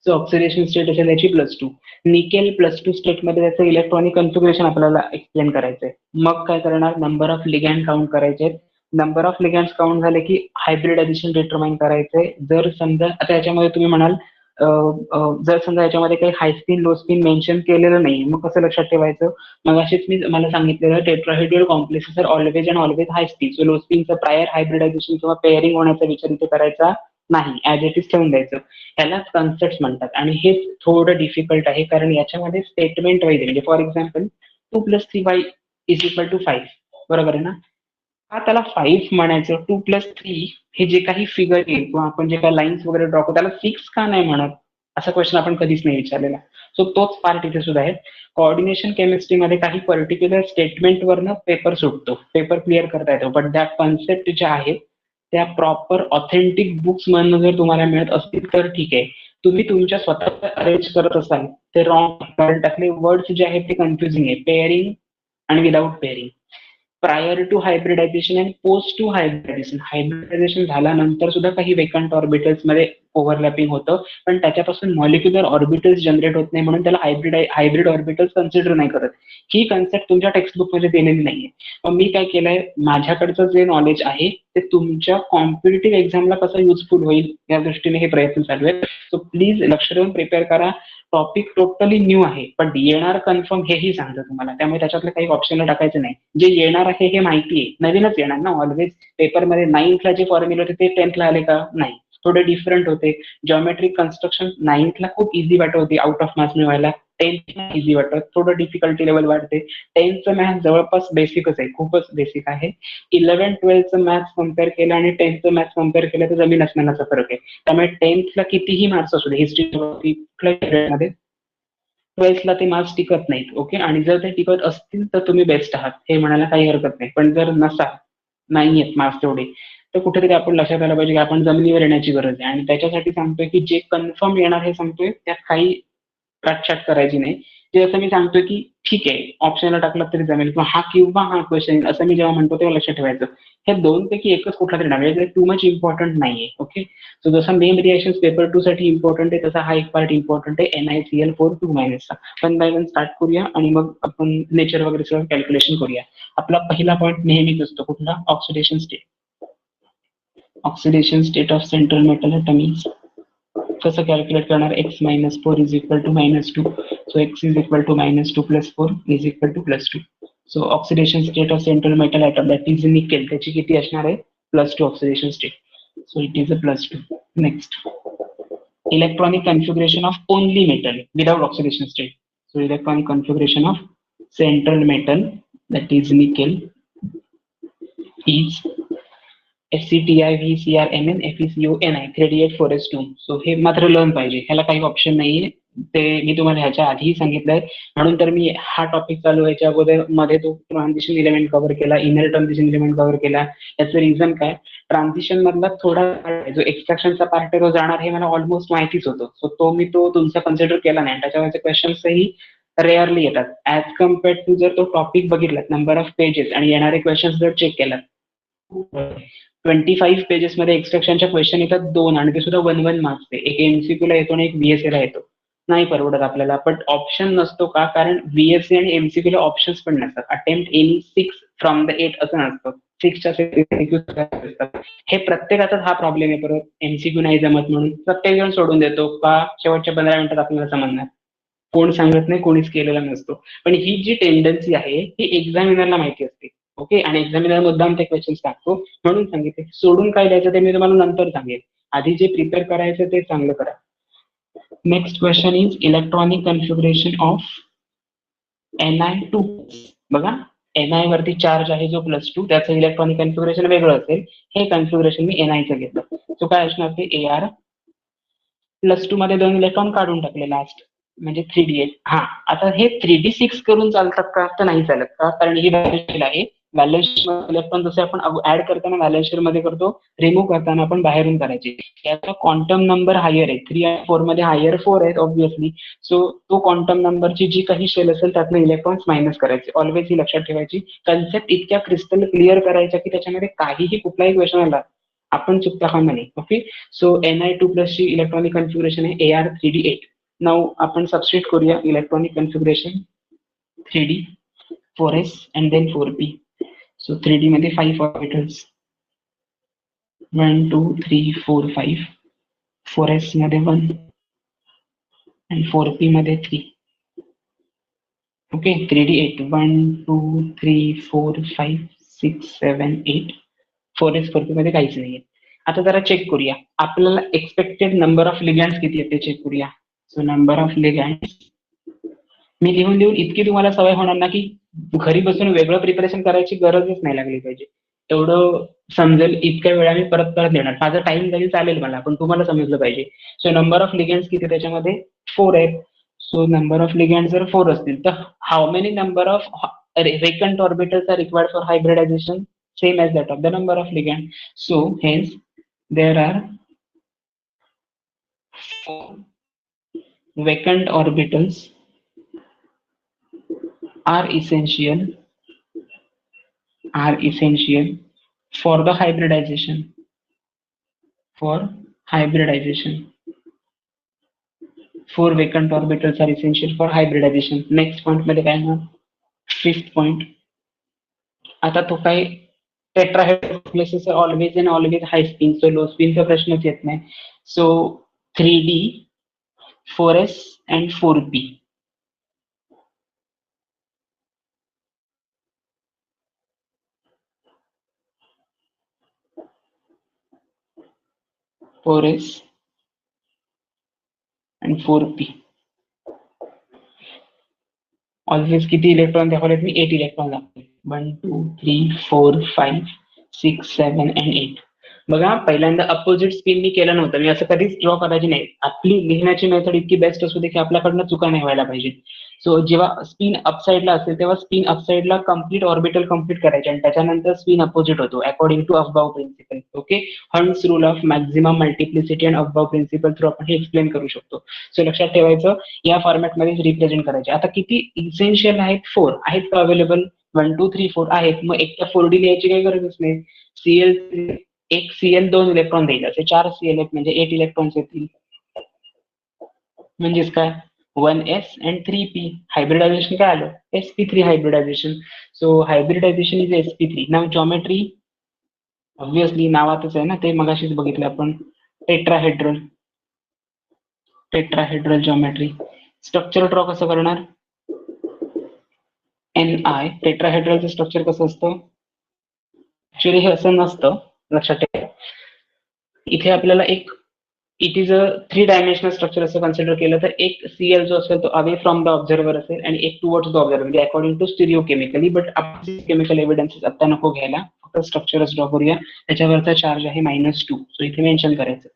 सो ऑक्सिडेशन स्टेट असेल याची +2. निकेल +2 स्टेट मध्ये त्याचं इलेक्ट्रॉनिक कन्फिगरेशन आपल्याला एक्सप्लेन करायचंय. मग काय करणार, नंबर ऑफ लिगॅंड काउंट करायचे, नंबर ऑफ लिगँड्स काउंट झाले की हायब्रिडायझेशन डिटरमाइन करायचंय. जर समजा आता याच्यामध्ये तुम्ही म्हणाल जर समजा याच्यामध्ये काही हाय स्पिन लो स्पिन मेन्शन केलेलं नाही, मग कसं लक्षात ठेवायचं? मग अशीच मी मला सांगितलेलं tetrahedral complexes are always and always high speed. So low स्पिनचं प्रायर हायब्रिडायझेशन किंवा पेअरिंग होण्याचा विचार इथे करायचा नाही, ऍज इट इज ठेवून द्यायचं. ह्यालाच कन्सेप्ट म्हणतात आणि हे थोडं डिफिकल्ट आहे कारण याच्यामध्ये स्टेटमेंट वाईज म्हणजे for example 2+3y is equal to 5, बरोबर आहे ना? हा त्याला 5 म्हणायचं, 2+3 हे जे काही फिगर येईल किंवा आपण जे काही लाईन्स वगैरे ड्रॉ करतो त्याला 6 का नाही म्हणत, असा क्वेश्चन आपण कधीच नाही विचारलेला. सो तोच पार्ट इथे सुद्धा आहे. कोऑर्डिनेशन केमिस्ट्रीमध्ये काही पर्टिक्युलर स्टेटमेंटवरनं पेपर सुटतो, पेपर क्लिअर करता येतो, बट त्या कन्सेप्ट ज्या आहेत त्या प्रॉपर ऑथेंटिक बुक्स मधनं जर तुम्हाला मिळत असतील तर ठीक आहे. तुम्ही तुमच्या स्वतः अरेंज करत असाल ते रॉंग, कारण त्यातले वर्ड्स जे आहेत ते कन्फ्युजिंग आहे. पेअरिंग आणि without pairing, prior to hybridisation and post to hybridisation. Hybridisation झाल्यानंतर सुद्धा काही वेकंट ऑर्बिटल्स मध्ये ओव्हरलॅपिंग होतं, पण त्याच्यापासून मॉलिक्युलर ऑर्बिटल्स जनरेट होत नाही म्हणून त्याला हायब्रिड ऑर्बिटल्स कन्सिडर नाही करत. ही कन्सेप्ट तुमच्या टेक्स्टबुक मध्ये दिलेली नाहीये. मग मी काय केलंय, माझ्याकडचं जे नॉलेज आहे ते तुमच्या कॉम्पिटिटिव्ह एक्झामला कसं युजफुल होईल या दृष्टीने हे प्रयत्न चालू आहेत. सो प्लीज लक्ष देऊन प्रिपेअर करा. टॉपिक टोटली न्यू आहे, पण येणार कन्फर्म हेही सांगतो तुम्हाला, त्यामुळे त्याच्यातलं काही ऑप्शनला टाकायचं नाही. जे येणार आहे हे माहिती आहे, नवीनच येणार ना. ऑलवेज पेपरमध्ये 9th ला जे फॉर्म्युले होते ते 10th ला आले का? नाही, थोडे डिफरंट होते. जॉमेट्रिक कन्स्ट्रक्शन 9th ला खूप इझी वाटत होती आउट ऑफ मार्क्स मिळवायला, 10th ला इझी वाटत, थोडं डिफिकल्टी लेवल वाढते. 10th मॅथ्स जवळपास बेसिकच आहे, खूपच बेसिक आहे. 11th-12th मॅथ्स कम्पेअर केलं आणि 10th मॅथ्स कम्पेअर केलं तर जमीन आसमानाचा फरक आहे. त्यामुळे 10th ला कितीही मार्क्स असू दे हिस्ट्री मध्ये, 12th ला ते मार्क्स टिकत नाहीत. ओके, आणि जर ते टिकत असतील तर तुम्ही बेस्ट आहात, हे म्हणायला काही हरकत नाही. पण जर नसाल, नाही आहेत मार्क्स तेवढे, तर कुठेतरी आपण लक्षात आलं पाहिजे की आपण जमिनीवर येण्याची गरज आहे. आणि त्याच्यासाठी सांगतोय की जे कन्फर्म येणार हे सांगतोय, त्यात काही काटछाट करायची नाही. ते असं मी सांगतोय की ठीक आहे ऑप्शनला टाकलं तरी जमेल किंवा हा क्वेश्चन, असं मी जेव्हा म्हणतो तेव्हा लक्षात ठेवायचं हे दोन पैकी एकच कुठला तरी नाव टू मच इम्पॉर्टंट नाहीये. ओके, सो जसं मेन रिएक्शन पेपर 2 साठी इम्पॉर्टंट आहे, तसा हा एक पार्ट इम्पॉर्टंट आहे NiCl4 2- चा. वन बाय वन स्टार्ट करूया आणि मग आपण नेचर वगैरे सगळं कॅल्क्युलेशन करूया. आपला पहिला पॉईंट नेहमीच असतो कुठला? Oxidation state. Oxidation state of central metal atoms कसं कॅल्क्युलेट करणार? x-4 is equal to -2. So x is equal to -2 + 4 is equal to +2. So oxidation state of central metal atom that is nickel, त्याची किती असणार आहे? +2 oxidation state. So it is a +2. Next, electronic configuration of only metal without oxidation state. So electronic configuration of central metal that is nickel is SCTI VCrMn FeCO Ni 3D8 so हे मात्र learn पाहिजे, ह्याला काही option नाहीये. ते मी तुम्हाला ह्याच्या आधीही सांगितलंय, म्हणून तर मी हा टॉपिक चालू व्हायच्या अगोदर मध्ये तो ट्रान्झिशन इलेमेंट कव्हर केला, इनर ट्रान्झिशन इलेमेंट कव्हर केला. याचं रिझन काय? ट्रान्झिशन मधला थोडा जो एक्सट्रॅक्शनचा पार्ट आहे तो जाणार हे मला ऑलमोस्ट माहितीच होतं. सो तो तुमचा कन्सिडर केला नाही, त्याच्यावरचे क्वेश्चन्सही रेअरली येतात ऍज कम्पेअर्ड टू जर तो टॉपिक बघितला, नंबर ऑफ पेजेस आणि येणारे क्वेश्चन्स जर चेक केला, 25 पेजेस मध्ये एक्सट्रॅक्शनच्या क्वेश्चन येतात 2 आणि ते सुद्धा 1-1 मार्क्स. एक MCQ ला येतो आणि एक VSA ला येतो. नाही परवडत आपल्याला, बट ऑप्शन नसतो का? कारण VSA आणि MCQ ला ऑप्शन्स पण नसतात. अटेम्प्ट एनी 6 फ्रॉम द 8 असं नसतं. 6च्या हे प्रत्येकाचाच हा प्रॉब्लेम आहे. परत MCQ नाही जमत म्हणून प्रत्येक जण सोडून देतो का शेवटच्या 15 मिनिटात आपल्याला समजणार, कोण सांगत नाही, कोणीच केलेला नसतो. पण ही जी टेंडन्सी आहे ही एक्झामिनरला माहिती असते. ओके, आणि एक्झामिनर मुद्दाम ते क्वेश्चन टाकतो म्हणून सांगितले. सोडून काय द्यायचं ते मी तुम्हाला नंतर सांगेन, आधी जे प्रिपेअर करायचं ते चांगलं करा. Next question is electronic configuration of Ni2. बघा, Ni वरती चार्ज आहे जो +2, त्याचं इलेक्ट्रॉनिक कन्फिगरेशन वेगळं असेल. हे कन्फिगरेशन मी Niचं घेतलं. सो काय असणार ते Ar +2 मध्ये 2 इलेक्ट्रॉन काढून टाकले लास्ट, म्हणजे 3d8. हा, आता हे 3d6 करून चालतात का? तर नाही चालत का? कारण ही व्हॅलेन्स आहे. व्हॅलेन्स इलेक्ट्रॉन जसे आपण ऍड करताना व्हॅलेन्स शेल मध्ये करतो, रिमूव्ह करताना आपण बाहेरून करायचे. याचा क्वांटम नंबर हायर आहे, 3 आणि 4 मध्ये हायर 4 आहेत ऑब्व्हियसली. सो तो क्वांटम नंबरची जी काही शेल असेल त्यातनं इलेक्ट्रॉन्स मायनस करायचे. ऑलवेज ही लक्षात ठेवायची. कन्सेप्ट इतक्या क्रिस्टल क्लिअर करायच्या की त्याच्यामध्ये काहीही कुठलाही क्वेश्चन आला आपण चुकता कामा नये. ओके, सो Ni2+ ची इलेक्ट्रॉनिक कन्फिगरेशन आहे Ar 3d8. नाउ आपण सबस्टिट्यूट करूया electronic configuration 3d 4s and then 4p. So 3d मध्ये 5 ऑर्बिटल्स, 1 2 3 4 5, 4s मध्ये 1 आणि 4p मध्ये 3. ओके, 3d8 1 2 3 4 5 6 7 8, 4s 4p मध्ये काहीच नाहीये. आता जरा चेक करूया, आपल्याला एक्सपेक्टेड नंबर ऑफ लिगँड्स किती आहे ते चेक करूया. सो नंबर ऑफ लिगँड्स मी लिहून देऊन इतकी तुम्हाला सवय होणार ना की घरी बसून वेगळं प्रिपरेशन करायची गरजच नाही लागली पाहिजे. एवढं समजेल इतक्या वेळा मी परत परत लिहिणार. माझा टाइम जाईल चालेल मला, पण तुम्हाला समजलं पाहिजे. सो नंबर ऑफ लिगँड्स किती त्याच्यामध्ये 4 आहेत. सो नंबर ऑफ लिगँड जर 4 असतील तर how many number of vacant orbitals are required for hybridization? Same as that of the number of ligand. So hence there are 4 vacant orbitals are essential for the hybridization. For hybridization, 4 vacant orbitals are essential for hybridization. Next point मध्ये काय ना, fifth point. आता तो काय tetrahedral complexes always and always high spin, so low स्पिनचा प्रश्नच येत नाही. So 3d 4s and 4p. 4s and 4p always किती इलेक्ट्रॉन दाखवलेत मी? 8 इलेक्ट्रॉन दाखवले. 1 2 3 4 5 6 7 and 8. बघा, पहिल्यांदा अपोजिट स्पिन मी केलं नव्हतं. मी असं कधीच ड्रॉ करायची नाही. आपली लिहिण्याची मेथड इतकी बेस्ट असू दे की आपल्याकडनं चुका नाही व्हायला पाहिजे. सो जेव्हा स्पिन अपसाइडला असेल तेव्हा स्पिन अपसाइडला कम्प्लीट ऑर्बिटल कम्प्लीट करायचे आणि त्याच्यानंतर स्पिन अपोजिट होतो according to Aufbau principle. Okay, Hund's rule of maximum multiplicity and Aufbau principle through आपण हे एक्सप्लेन करू शकतो. सो लक्षात ठेवायचं, या फॉर्मॅटमध्ये रिप्रेझेंट करायचे. आता किती इसेन्शियल आहेत? 4 आहेत का अवेलेबल? 1 2 3 4 आहेत. मग एक 4d लिहायची काही गरजच नाही. सीएल एक सीएल 2 इलेक्ट्रॉन देईल, असे 4 सीएल आहेत म्हणजे 8 इलेक्ट्रॉन्स येतील. म्हणजेच काय, 1s and 3p. हायब्रिडायझेशन काय आलं? sp3 hybridisation. So hybridisation is sp3. Now geometry obviously नावातच आहे ना, ते मगाशीच बघितलं आपण. Tetrahedral tetrahedral geometry. Structure draw कसं करणार? ni. टेट्राहेड्रलचं स्ट्रक्चर कसं असतं? ऍक्च्युली हे असं नसतं, लक्षात ठेवा. इथे आपल्याला एक it is a 3 dimensional structure असं कन्सिडर केलं तर एक सीएल जो असेल तो अवे फ्रॉम द ऑब्झर्वर असेल आणि एक टुवर्ड्स द ऑब्झर्वर, म्हणजे according to stereochemically. But आपण केमिकल एव्हिडन्सेस आता नको घ्यायला, फक्त स्ट्रक्चरच ड्रॉ करूया. त्याच्यावरचा चार्ज आहे -2. सो इथे मेन्शन करायचं.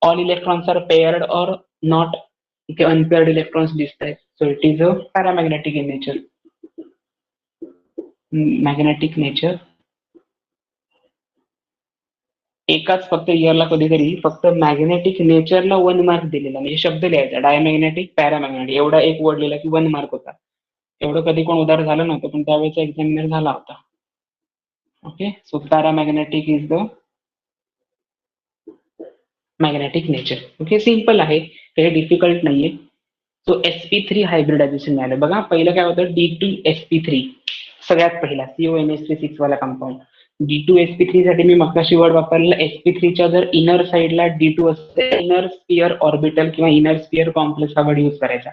ऑल इलेक्ट्रॉन्स आर पेअर्ड और नॉट. इथे अनपेअर्ड इलेक्ट्रॉन्स दिसत आहेत. So it is a paramagnetic in nature. Magnetic nature. एकाच फक्त इयरला कधीतरी फक्त मॅग्नेटिक नेचरला 1 मार्क दिलेला, म्हणजे शब्द लिहायचा डायमॅग्नेटिक पॅरामॅग्नेटिक, एवढा एक वर्ड लिहिला की 1 मार्क होता. एवढं कधी कोण उदाहरण झालं नव्हतं, पण त्यावेळेचा एक्झामिनर झाला होता. Okay, so paramagnetic is the magnetic nature. Okay, simple आहे, काही डिफिकल्ट नाहीये. सो sp3 हायब्रिडायझेशन मिळालं. बघा, पहिलं काय होतं? D2sp3. सगळ्यात पहिला CONH36 वाला कंपाऊंड. D2sp3 साठी मी मगाशी वर्ड वापरलेला. sp3 च्या जर इनर साइडला D2 असेल, इनर स्पियर ऑर्बिटल किंवा इनर स्पियर कॉम्प्लेक्स हा वर्ड यूज करायचा.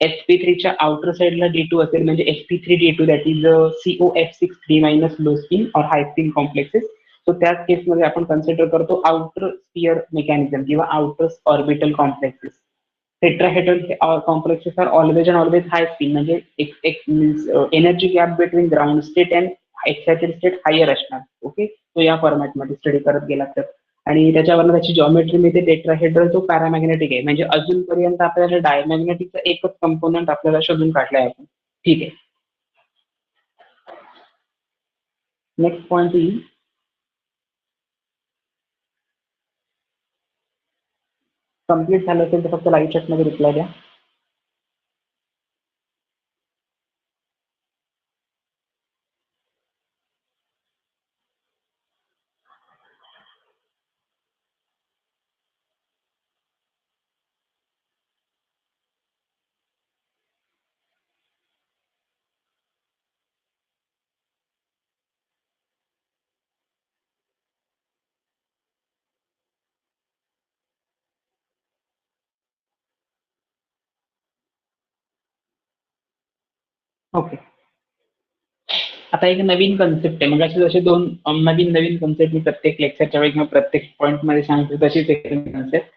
sp3 च्या आउटर साइडला D2 असेल म्हणजे sp3d2, that is COF6 3- low spin और हाय स्पिन कॉम्प्लेक्सेस. सो त्याच केसमध्ये आपण कन्सिडर करतो आउटर स्पियर मेकॅनिझम किंवा outer orbital complexes. Tetrahedral complexes are always and always high spin, म्हणजे एक means energy gap between ground state and excited state higher असणार. Okay, तो या फॉर्मॅटमध्ये स्टडी करत गेला तर. आणि त्याच्यावर त्याची जॉमेट्री मिळते. टेट्राहेड्रल तो पॅरामॅग्नेटिक आहे, म्हणजे अजूनपर्यंत आपल्याला डायमॅग्नेटिकचा एकच कंपोनंट आपल्याला शोधून काढलाय आपण. ठीक आहे, नेक्स्ट पॉईंट येईल. कम्प्लीट झालं असेल तर फक्त लाईव्ह चॅटमध्ये रिप्लाय द्या. ओके, आता एक नवीन कन्सेप्ट आहे. मग असे जसे दोन नवीन कन्सेप्ट मी प्रत्येक लेक्चरच्या वेळी किंवा प्रत्येक पॉईंट मध्ये सांगतो, तशीच एक कन्सेप्ट.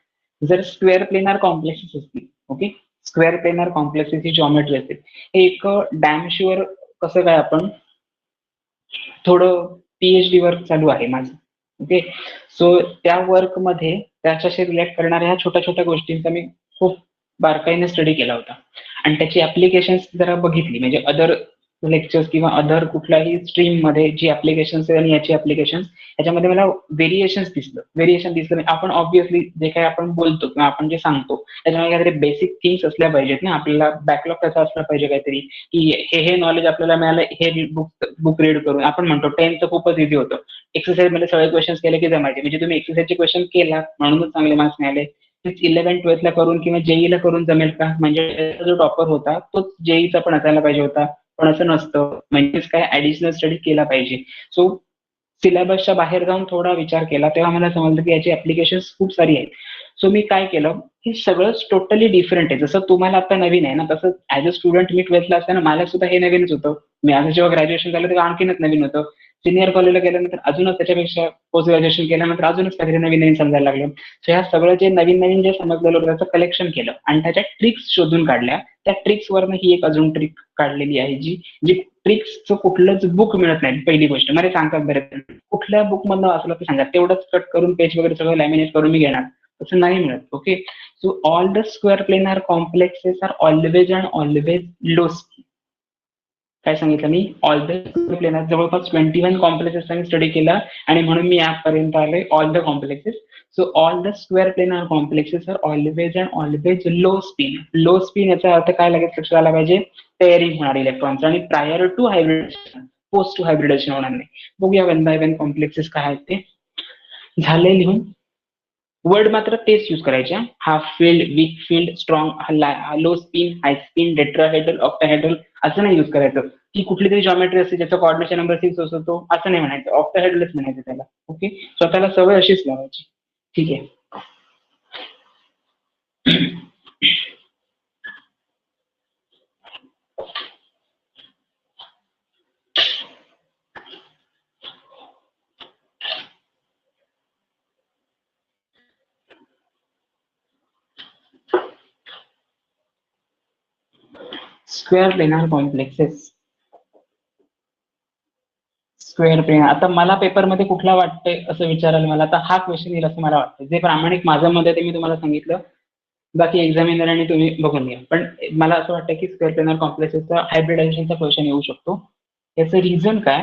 जर स्क्वेअर प्लेनार कॉम्प्लेक्सेस असतील, ओके, स्क्वेअर प्लेनार कॉम्प्लेक्सेसची जॉमेट्री असेल, हे एक डॅम शुअर कसं काय आपण थोडं PhD वर्क चालू आहे माझं, ओके. सो त्या वर्क मध्ये त्याच्याशी रिलेट करणाऱ्या ह्या छोट्या छोट्या गोष्टींचा मी खूप बारकाईने स्टडी केला होता आणि त्याची ऍप्लिकेशन जरा बघितली, म्हणजे अदर लेक्चर्स किंवा अदर कुठल्याही स्ट्रीम मध्ये जी ऍप्लिकेशन्स आणि याची ऍप्लिकेशन, याच्यामध्ये मला व्हेरिएशन दिसलं. म्हणजे आपण ऑब्व्हियसली जे काही आपण बोलतो किंवा आपण जे सांगतो त्याच्यामध्ये काहीतरी बेसिक थिंग्स असल्या पाहिजेत ना, आपल्याला बॅकलॉग त्याचा असला पाहिजे काहीतरी, की हे नॉलेज आपल्याला मिळालं हे बुक रीड करून. आपण म्हणतो 10th खूपच इझी होतं, एक्सरसाइज मध्ये सगळे क्वेश्चन केले की जमायचे, म्हणजे तुम्ही एक्सरसाइजचे क्वेश्चन केला म्हणूनच चांगले मार्क्स मिळाले. 11th-12th ला करून किंवा जेईला करून जमेल का, म्हणजे जो टॉपर होता तोच जेईचा पण असायला पाहिजे होता, पण असं नसतं. म्हणजेच काय, ऍडिशनल स्टडी केला पाहिजे. सो सिलेबसच्या बाहेर जाऊन थोडा विचार केला, तेव्हा मला समजलं की याची ऍप्लिकेशन खूप सारी आहेत. सो मी काय केलं, हे सगळंच टोटली डिफरंट आहे. जसं तुम्हाला आता नवीन आहे ना, तसं as a student me 12th ला असताना मला सुद्धा हे नवीनच होतं. मी आता जेव्हा ग्रॅज्युएशन झालं तेव्हा आणखीनच नवीन होतं. सिनियर कॉलेजला गेल्यानंतर अजूनच त्याच्यापेक्षा, पोस्ट ग्रॅज्युएशन केल्यानंतर अजूनच काहीतरी नवीन नवीन समजायला लागलं. सो ह्या सगळं जे नवीन नवीन जे समजलेलं होतं त्याचं कलेक्शन केलं आणि त्याच्या ट्रिक्स शोधून काढल्या. त्या ट्रिक्स वरनं ही एक अजून ट्रिक काढलेली आहे, जी ट्रिक्सचं कुठलंच बुक मिळत नाही. पहिली गोष्ट मला सांगतात बरेच, कुठल्या बुक मधनं वाचलं तर सांगा, तेवढंच कट करून पेज वगैरे सगळं लॅमिनेट करून मी घेणार, तसं नाही मिळत. Okay, so all the square planar complexes are always and always low speed. काय सांगितलं मी, ऑल द स्क्वेअर प्लेनार, जवळपास 21 कॉम्प्लेक्सेस मी स्टडी केला आणि म्हणून मी यापर्यंत आलोय all the complexes. So all the square planar complexes are always and always low spin. Low spin याचा अर्थ काय लगेच लक्षात आला पाहिजे, पेअरिंग होणार इलेक्ट्रॉनचं आणि प्रायर टू हायब्रिडेशन, पोस्ट टू हायब्रिडेशन होणार नाही. बघूया वन बाय वन कॉम्प्लेक्सेस काय आहेत ते. झाले लिहून. वर्ड मात्र तेच यूज करायचे, half filled, weak field, strong, low spin, high spin, tetrahedral, octahedral असं नाही यूज करायचं की कुठली तरी जॉमेट्री असते ज्याचा कोऑर्डिनेशन नंबर 6 असतो असं नाही म्हणायचं, ऑक्टाहेड्रलच म्हणायचं त्याला. ओके, स्वतःला सवय अशीच लावायची. ठीक आहे. Square planar complexes, square planar. आता मला पेपरमध्ये कुठला वाटतंय असं विचारायला, मला आता हा क्वेश्चन येईल असं मला वाटतं. जे प्रामाणिक माझं मत आहे ते मी तुम्हाला सांगितलं, बाकी एक्झामिनर आणि तुम्ही बघून घ्या. पण मला असं वाटतं की स्क्वेअर प्लेनार कॉम्प्लेक्सेसचा हायब्रिडायझेशनचा क्वेश्चन येऊ शकतो. याचं रिझन काय,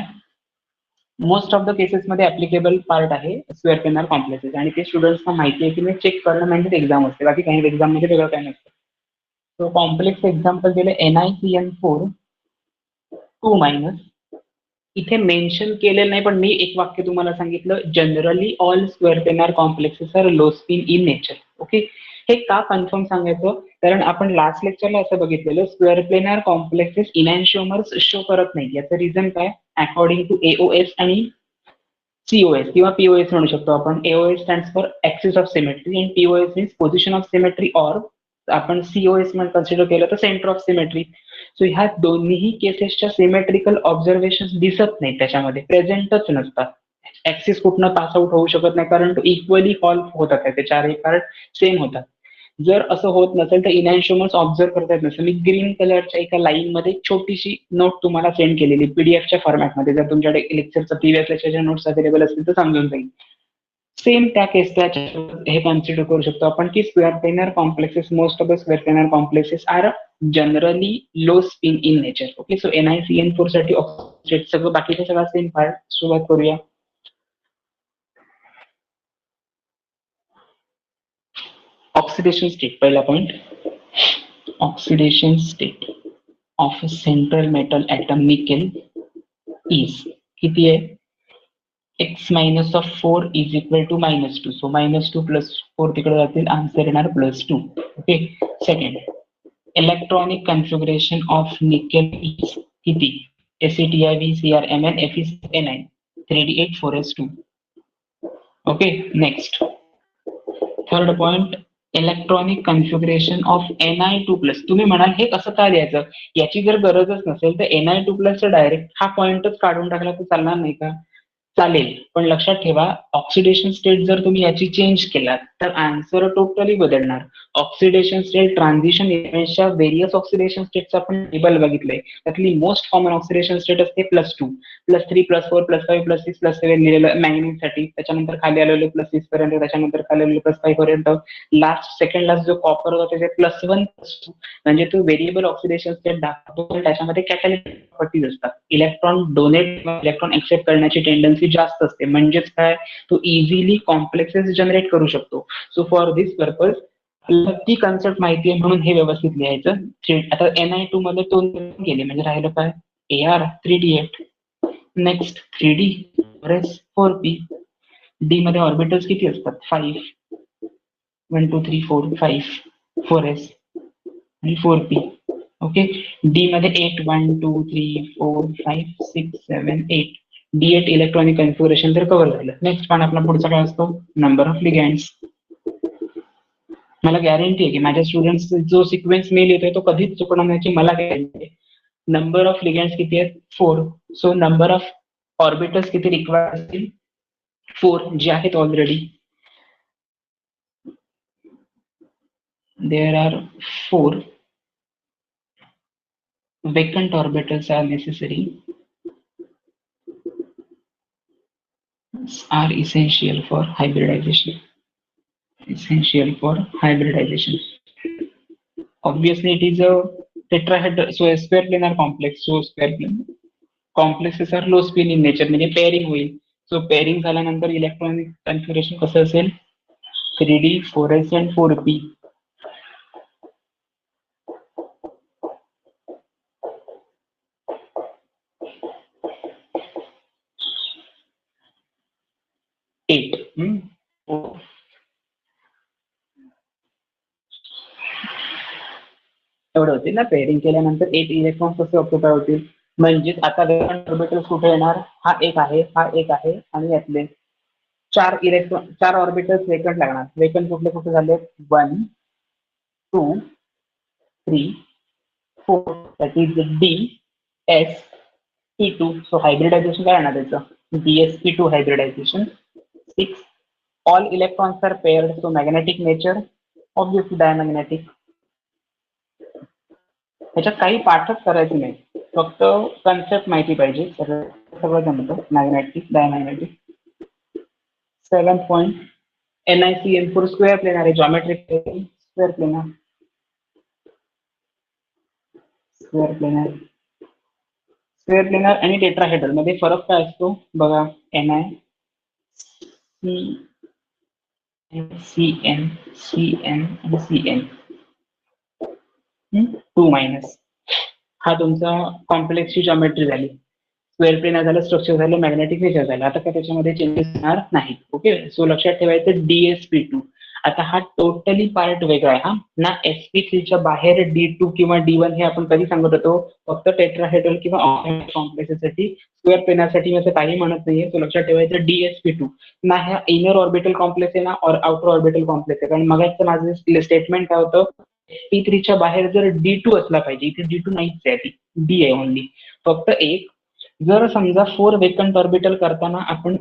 मोस्ट ऑफ द केसेसमध्ये ऍप्लिकेबल पार्ट आहे स्क्वेअर प्लेनार कॉम्प्लेक्सेस आणि ते स्टुडंट्सना माहिती आहे की मी चेक करणं म्हणजे एक्झाम असते, बाकी काही एक्झाम मध्ये वेगळं काय नसतं. सो कॉम्प्लेक्स एक्झाम्पल दिले NiCN4 2-. इथे मेन्शन केलेलं नाही, पण मी एक वाक्य तुम्हाला सांगितलं, generally all square planar complexes are low spin in nature. Okay, हे का कन्फर्म सांगायचं, कारण आपण लास्ट लेक्चरला असं बघितलेलं, स्क्वेअर प्लेनार कॉम्प्लेक्सेस इनॅन्शिओमर्स शो करत नाही. याचं रिझन काय, अकॉर्डिंग टू AOS आणि COS किंवा POS म्हणू शकतो आपण. AOS stands for axis of symmetry आणि POS means position of symmetry, or आपण COS म्हणून कन्सिडर केलं तर सेंटर ऑफ सिमेट्री. सो ह्या दोन्ही केसेसच्या सिमेट्रिकल ऑब्झर्वेशन दिसत नाही, त्याच्यामध्ये प्रेझेंटच नसतात. ऍक्सिस कुठनं पास आउट होऊ शकत नाही, कारण तो इक्वली फॉल होतात, त्याचे चारही पार्ट सेम होतात. जर असं होत नसेल तर इनॅन्शिओमर्स ऑब्झर्व करता येत नसेल. मी ग्रीन कलरच्या एका लाईन मध्ये छोटीशी नोट तुम्हाला सेंड केलेली पीडीएफच्या फॉर्मॅटमध्ये, जर तुमच्याकडे लेक्चरचं प्रिव्हियस लेक्चरच्या नोट्स अवेलेबल असतील तर समजून जाईल. सेम त्या केसला हे कन्सिडर करू शकतो आपण की square planar complexes, most of the square planar complexes are generally low spin in nature. Okay, so NiCN4 साठी सगळं बाकीचं सगळं सेम पार्ट. सुरुवात करूया. ऑक्सिडेशन स्टेट, पहिला point, oxidation state of a central metal atom nickel is किती आहे, x-4 is equal to -2. So -2 plus 4 तिकडे जातील, आन्सर येणार +2. Okay, second, electronic configuration of nickel is किती, ACTIV CrMn Fe9 3D8 4s2. Okay, next, third point, electronic configuration of Ni2+. तुम्ही म्हणाल हे कसं काय द्यायचं, याची जर गरजच नसेल तर Ni2+ डायरेक्ट हा पॉइंटच काढून टाकला तर चालणार नाही का? चालेल, पण लक्षात ठेवा ऑक्सिडेशन स्टेट जर तुम्ही याची चेंज केलात तर आन्सर टोटली बदलणार. ऑक्सिडेशन स्टेट ट्रान्झिशन इव्हेंट्सच्या व्हेरियस ऑक्सिडेशन स्टेटचं आपण टेबल बघितलंय, त्यातली मोस्ट कॉमन ऑक्सिडेशन स्टेट असते +2, +3, +4, +5, +6, +7 लिहिलेलं मॅग्नेटसाठी, त्याच्यानंतर खाली आलेलं +6 पर्यंत, त्याच्यानंतर खाली आलेलं +5 पर्यंत, लास्ट सेकंड लास्ट जो कॉपर होता त्याचे +1, +2, म्हणजे तो व्हेरिएबल ऑक्सिडेशन स्टेट दाखवतो. पण त्याच्यामध्ये कॅटॅलिटिक प्रॉपर्टीज असतात. इलेक्ट्रॉन डोनेट इलेक्ट्रॉन एक्सेप्ट करण्याची टेंडन्सी जास्त असते, म्हणजेच काय, तो इझिली कॉम्प्लेक्सेस जनरेट करू शकतो. सो फॉर दिस पर्पज ती कन्सेप्ट माहिती आहे म्हणून हे व्यवस्थित लिहायचं. आता Ni2 मध्ये 2 गेले म्हणजे राहिलं काय, Ar 3d8, next 3d 4s 4p. D मध्ये ऑर्बिटल्स किती असतात, 5, 1 2 3 4 5, 4s आणि 4p. ओके, डी मध्ये 8, 1 2 3 4 5 6 7 8, D8 इलेक्ट्रॉनिक कन्फिगरेशन तर कव्हर झालं. नेक्स्ट पण आपला पुढचा काय असतो, नंबर ऑफ लिगँड्स. मला गॅरंटी आहे की माझ्या स्टुडंट्स जो सिक्वेन्स मेल येतोय तो कधीच चुकणार नाही, मला गॅरंटी आहे. नंबर ऑफ लिगँड्स किती आहेत, 4. सो नंबर ऑफ ऑर्बिटल्स किती रिक्वायर्ड असतील, 4, जे आहेत already. There are 4 vacant orbitals are necessary, are essential for hybridization. Essential for hybridization. Obviously, it is a tetrahedral, so a square planar complex. So square planar complexes are low spin in nature, म्हणजे pairing होईल. So pairing झाल्यानंतर electronic configuration कसं असेल, 3d 4s and 4p. एवढं होतील ना, pairing केल्यानंतर 8 electron कसे ऑक्युपाय होतील. म्हणजेच आता वॅकंट ऑर्बिटल कुठे येणार, हा एक आहे, हा एक आहे आणि यातले 4 इलेक्ट्रॉन, 4 ऑर्बिटल्स वेकंट लागणार. वेकंट कुठले कुठे झाले, 1 2 3 4, that is DsP2. So hybridisation काय येणार त्याचं, DsP2 hybridisation. 6, all electrons are paired, so magnetic nature, obviously diamagnetic. त्याच्यात काही पाठच करायचे नाही, फक्त कन्सेप्ट माहिती पाहिजे, सगळं जमतं. Magnetic, diamagnetic. 7th point, NiCN4 square planar आहे, geometric square planar. Square planar आणि टेट्राहेड्रल मध्ये फरक काय असतो बघा, NiCN, CN आणि CN. 2- हा तुमचा कॉम्प्लेक्सची जॉमेट्री झाली. स्क्वेअर प्लेनार झालं, स्ट्रक्चर झालं, मॅग्नेटिक नेचर झालं. आता काय त्याच्यामध्ये चेंजेस होणार नाही. ओके, सो लक्षात ठेवायचं DsP2. आता हा टोटली पार्ट वेगळा आहे. हा ना sp3च्या बाहेर D2 किंवा D1 हे आपण कधी सांगत होतो, फक्त टेट्राहेड्रल किंवा कॉम्प्लेक्ससाठी. स्क्वेअर प्लेनारसाठी मी असं काही म्हणत नाहीये. सो लक्षात ठेवायचं DsP2 ना हा इनर ऑर्बिटल कॉम्प्लेक्स आहे ना आउटर ऑर्बिटल कॉम्प्लेक्स आहे. कारण मग माझं स्टेटमेंट काय होतं, sp3च्या बाहेर जर D2 असला पाहिजे, इथे D2 नाहीच आहे, D आहे ओनली, फक्त एक. जर समजा 4 वेकंट ऑर्बिटल करताना आपण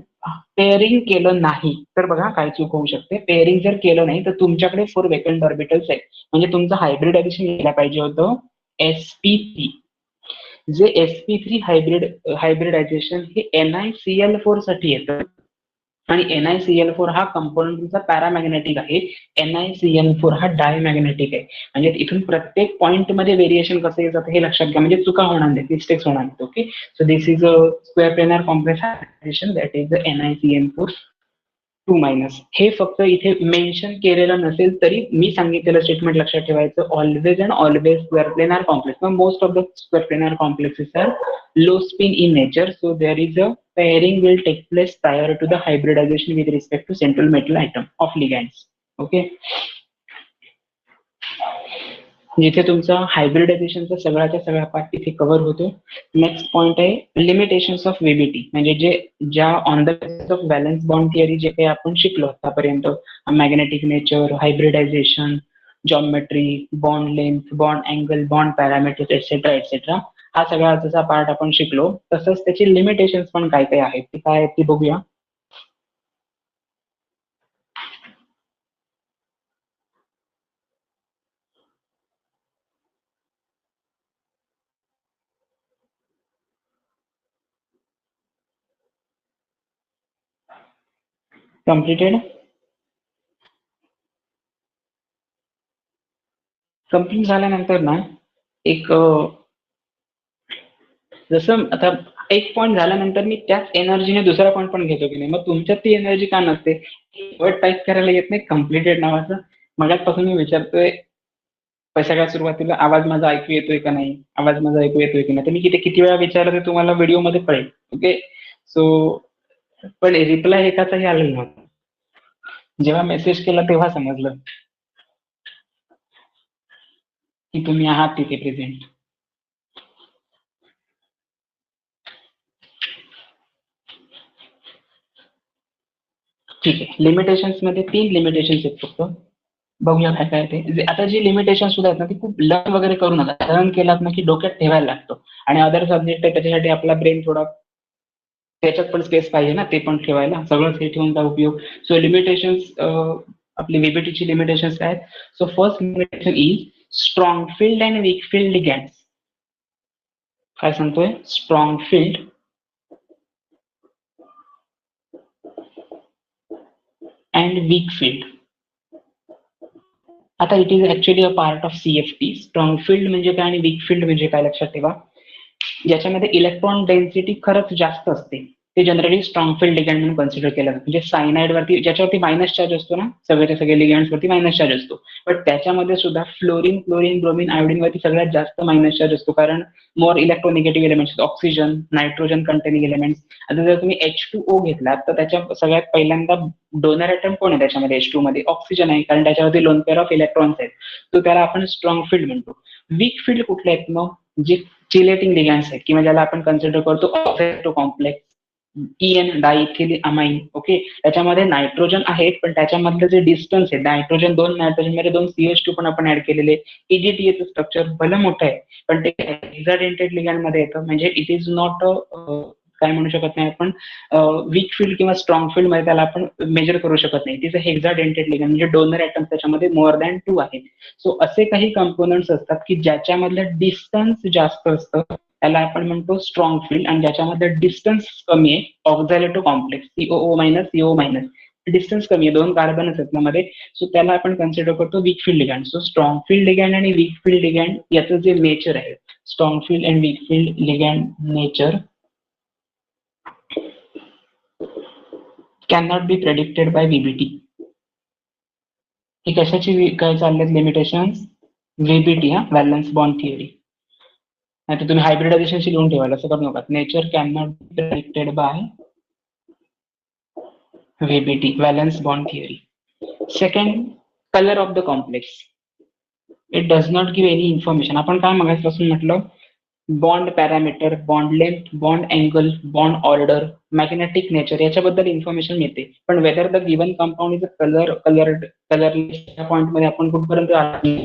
पेअरिंग केलं नाही तर बघा काय चूक होऊ शकते. पेअरिंग जर केलं नाही तर तुमच्याकडे 4 वेकंट ऑर्बिटल्स आहेत, म्हणजे तुमचं हायब्रिडायझेशन यायला पाहिजे होतं sp3. जे sp3 हायब्रिडायझेशन हे NiCl4 साठी येतं, आणि NiCl4 हा कंपोनंटचा पॅरामॅग्नेटिक आहे, NiCl4 हा डायमॅग्नेटिक आहे. म्हणजे इथून प्रत्येक पॉइंट मध्ये व्हेरिएशन कसं येत जातं हे लक्षात घ्या, म्हणजे चुका होणार नाही, मिस्टेक्स होणार नाहीत. Okay, so this is a square planar complex hybridisation, that is the NiCl4 2-. हे फक्त इथे मेन्शन केलेलं नसेल तरी मी सांगितलेलं स्टेटमेंट लक्षात ठेवायचं, always and always square planar complex. Most of the square planar complexes are low spin in nature, so there is a pairing will take place prior to the hybridization with respect to central metal atom of ligands. Okay, जिथे तुमचा हायब्रिडायझेशनचा सगळ्याच्या सगळा part तिथे cover होतो. Next point आहे limitations of व्हीबीटी, म्हणजे ज्या on the basis of valence bond theory जे काही आपण शिकलो आतापर्यंत, magnetic nature, hybridisation, geometry, bond length, bond angle, bond parameters etcetera etcetera, हा सगळा जसा पार्ट आपण शिकलो तसंच त्याची लिमिटेशन्स पण काय काय आहेत ती काय आहेत ती बघूया. कम्प्लिटेड. कम्प्लीट झाल्यानंतर ना एक जसं आता एक पॉईंट झाल्यानंतर मी त्याच एनर्जीने दुसरा पॉईंट पण घेतो की नाही, मग तुमच्यात ती एनर्जी का नसते? वर्ड टाईप करायला येत नाही कम्प्लिटेड नावाचं. मगाचपासून मी विचारतोय सगळ्यात सुरुवातीला आवाज माझा ऐकू येतोय का नाही, आवाज माझा ऐकू येतोय की नाही. तर मी किती वेळा विचारलं ते तुम्हाला व्हिडिओमध्ये कळेल. ओके, सो पण रिप्लाय एकाचाही आलेला नव्हता. जेव्हा मेसेज केला तेव्हा समजलं की तुम्ही आहात तिथे प्रेझेंट. ठीक आहे, लिमिटेशन्स मध्ये 3 लिमिटेशन्स आहेत फक्त. बघूया काय काय ते. आता जी लिमिटेशन सुद्धा आहेत ना ती खूप लर्न वगैरे करू नका. लर्न केलात ना की डोक्यात ठेवायला लागतो. आणि अदर सब्जेक्ट आहे त्याच्यासाठी आपला ब्रेन थोडा त्याच्यात पण स्पेस पाहिजे ना, ते पण ठेवायला. सगळंच हे ठेवून काय उपयोग. सो लिमिटेशन्स, आपली व्हीबीटीची लिमिटेशन्स काय आहेत? So first limitation is strong field and weak field ligands. काय सांगतोय? Strong field and weak field. आता it is actually a part of CFT. Strong field म्हणजे काय आणि वीक फील्ड म्हणजे काय लक्षात ठेवा. ज्याच्यामध्ये इलेक्ट्रॉन डेन्सिटी खरंच जास्त असते ते जनरली स्ट्रॉंग फील्ड लिगॅंड म्हणून कन्सिडर केलं जातं. म्हणजे सायनाइड वरती ज्याच्यावरती मायनस चार्ज असतो ना, सगळे लिगॅंड्स वरती मायनस चार्ज असतो. बट त्याच्यामध्ये सुद्धा फ्लोरीन, क्लोरीन, ब्रोमीन, आयोडीन वरती सगळ्यात जास्त मायनस चार्ज असतो, कारण more electronegative elements, oxygen, nitrogen containing elements. आता जर तुम्ही H2O घेतला तर त्याच्या सगळ्यात पहिल्यांदा डोनर ॲटम कोण आहे त्याच्यामध्ये? H2 मध्ये ऑक्सिजन आहे, कारण त्याच्यावरती लोन पेअर ऑफ इलेक्ट्रॉन्स आहेत. तो त्याला आपण स्ट्रॉंग फील्ड म्हणतो. वीक फील्ड कुठले आहेत मग? जे चिलेटिंग लिगॅंड्स आहेत किंवा ज्याला आपण कन्सिडर करतो ऑक्झॅक्टो कॉम्प्लेक्स, EN डायइथिल अमाइन. ओके, त्याच्यामध्ये नायट्रोजन आहेत पण त्याच्यामधलं जे डिस्टन्स आहे, दोन नायट्रोजन मध्ये 2 CH2 पण आपण ऍड केलेले. EGTAचं स्ट्रक्चर भलं मोठं आहे पण ते हेक्साडेंटेड लिगॅंड मध्ये येतं. म्हणजे इट इज नॉट काय म्हणू शकत नाही आपण वीक फील्ड किंवा स्ट्रॉंग फील्ड मध्ये त्याला आपण मेजर करू शकत नाही. तिचं हेक्साडेंटेड लिगॅंड म्हणजे डोनर ॲटम त्याच्यामध्ये मोर दॅन 2 आहेत. सो असे काही कंपोनंट्स असतात की ज्याच्यामधलं डिस्टन्स जास्त असतं त्याला आपण म्हणतो स्ट्रॉंग फील्ड, आणि ज्याच्यामध्ये डिस्टन्स कमी आहे oxalato complex, COO minus CO minus, distance कमी आहे, 2 कार्बनच आहेत मध्ये, सो त्याला आपण कन्सिडर करतो weak field ligand. So strong field ligand आणि वीक फील्ड लिगॅंड याचं जे नेचर आहे, strong field and weak field ligand nature can not be predicted by VBT. ही कशाची काय चाललेत लिमिटेशन्स? VBT, हा, व्हॅलन्स बॉन्ड थिअरी. नाही तर तुम्ही हायब्रिडायझेशनशी लिहून ठेवाल, असं करू नका. Nature can not be predicted by VBT, valence bond theory. Second, colour of the complex. It does not give any information. आपण काय मागासपासून म्हटलं? Bond parameter, bond length, bond angle, bond order, magnetic nature याच्याबद्दल information मिळते. पण whether the given compound is colourless point मध्ये आपण कुठपर्यंत आलो?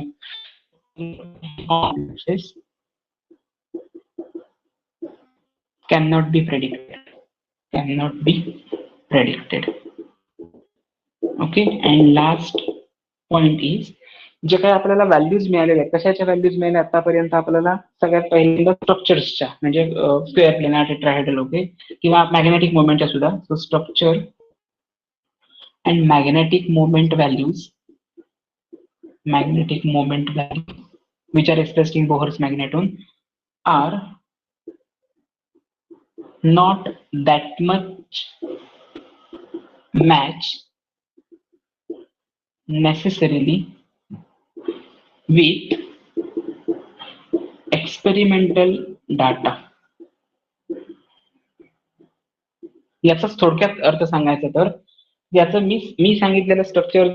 cannot be predicted. Okay, and last point is जे काही आपल्याला व्हॅल्यूज मिळालेल्या आहेत, कशाच्या व्हॅल्यूज मिळाल्या आतापर्यंत आपल्याला? सगळ्यात पहिल्यांदा स्ट्रक्चर्सच्या, म्हणजे स्क्वेअर प्लेनार, टेट्राहेड्रल, ओके, किंवा मॅग्नेटिक मोमेंटच्या सुद्धा. So structure and magnetic moment values which are expressed in Bohr's magneton are not that much match necessarily with experimental data. याचाच थोडक्यात अर्थ सांगायचा तर याचं मी सांगितलेलं स्ट्रक्चर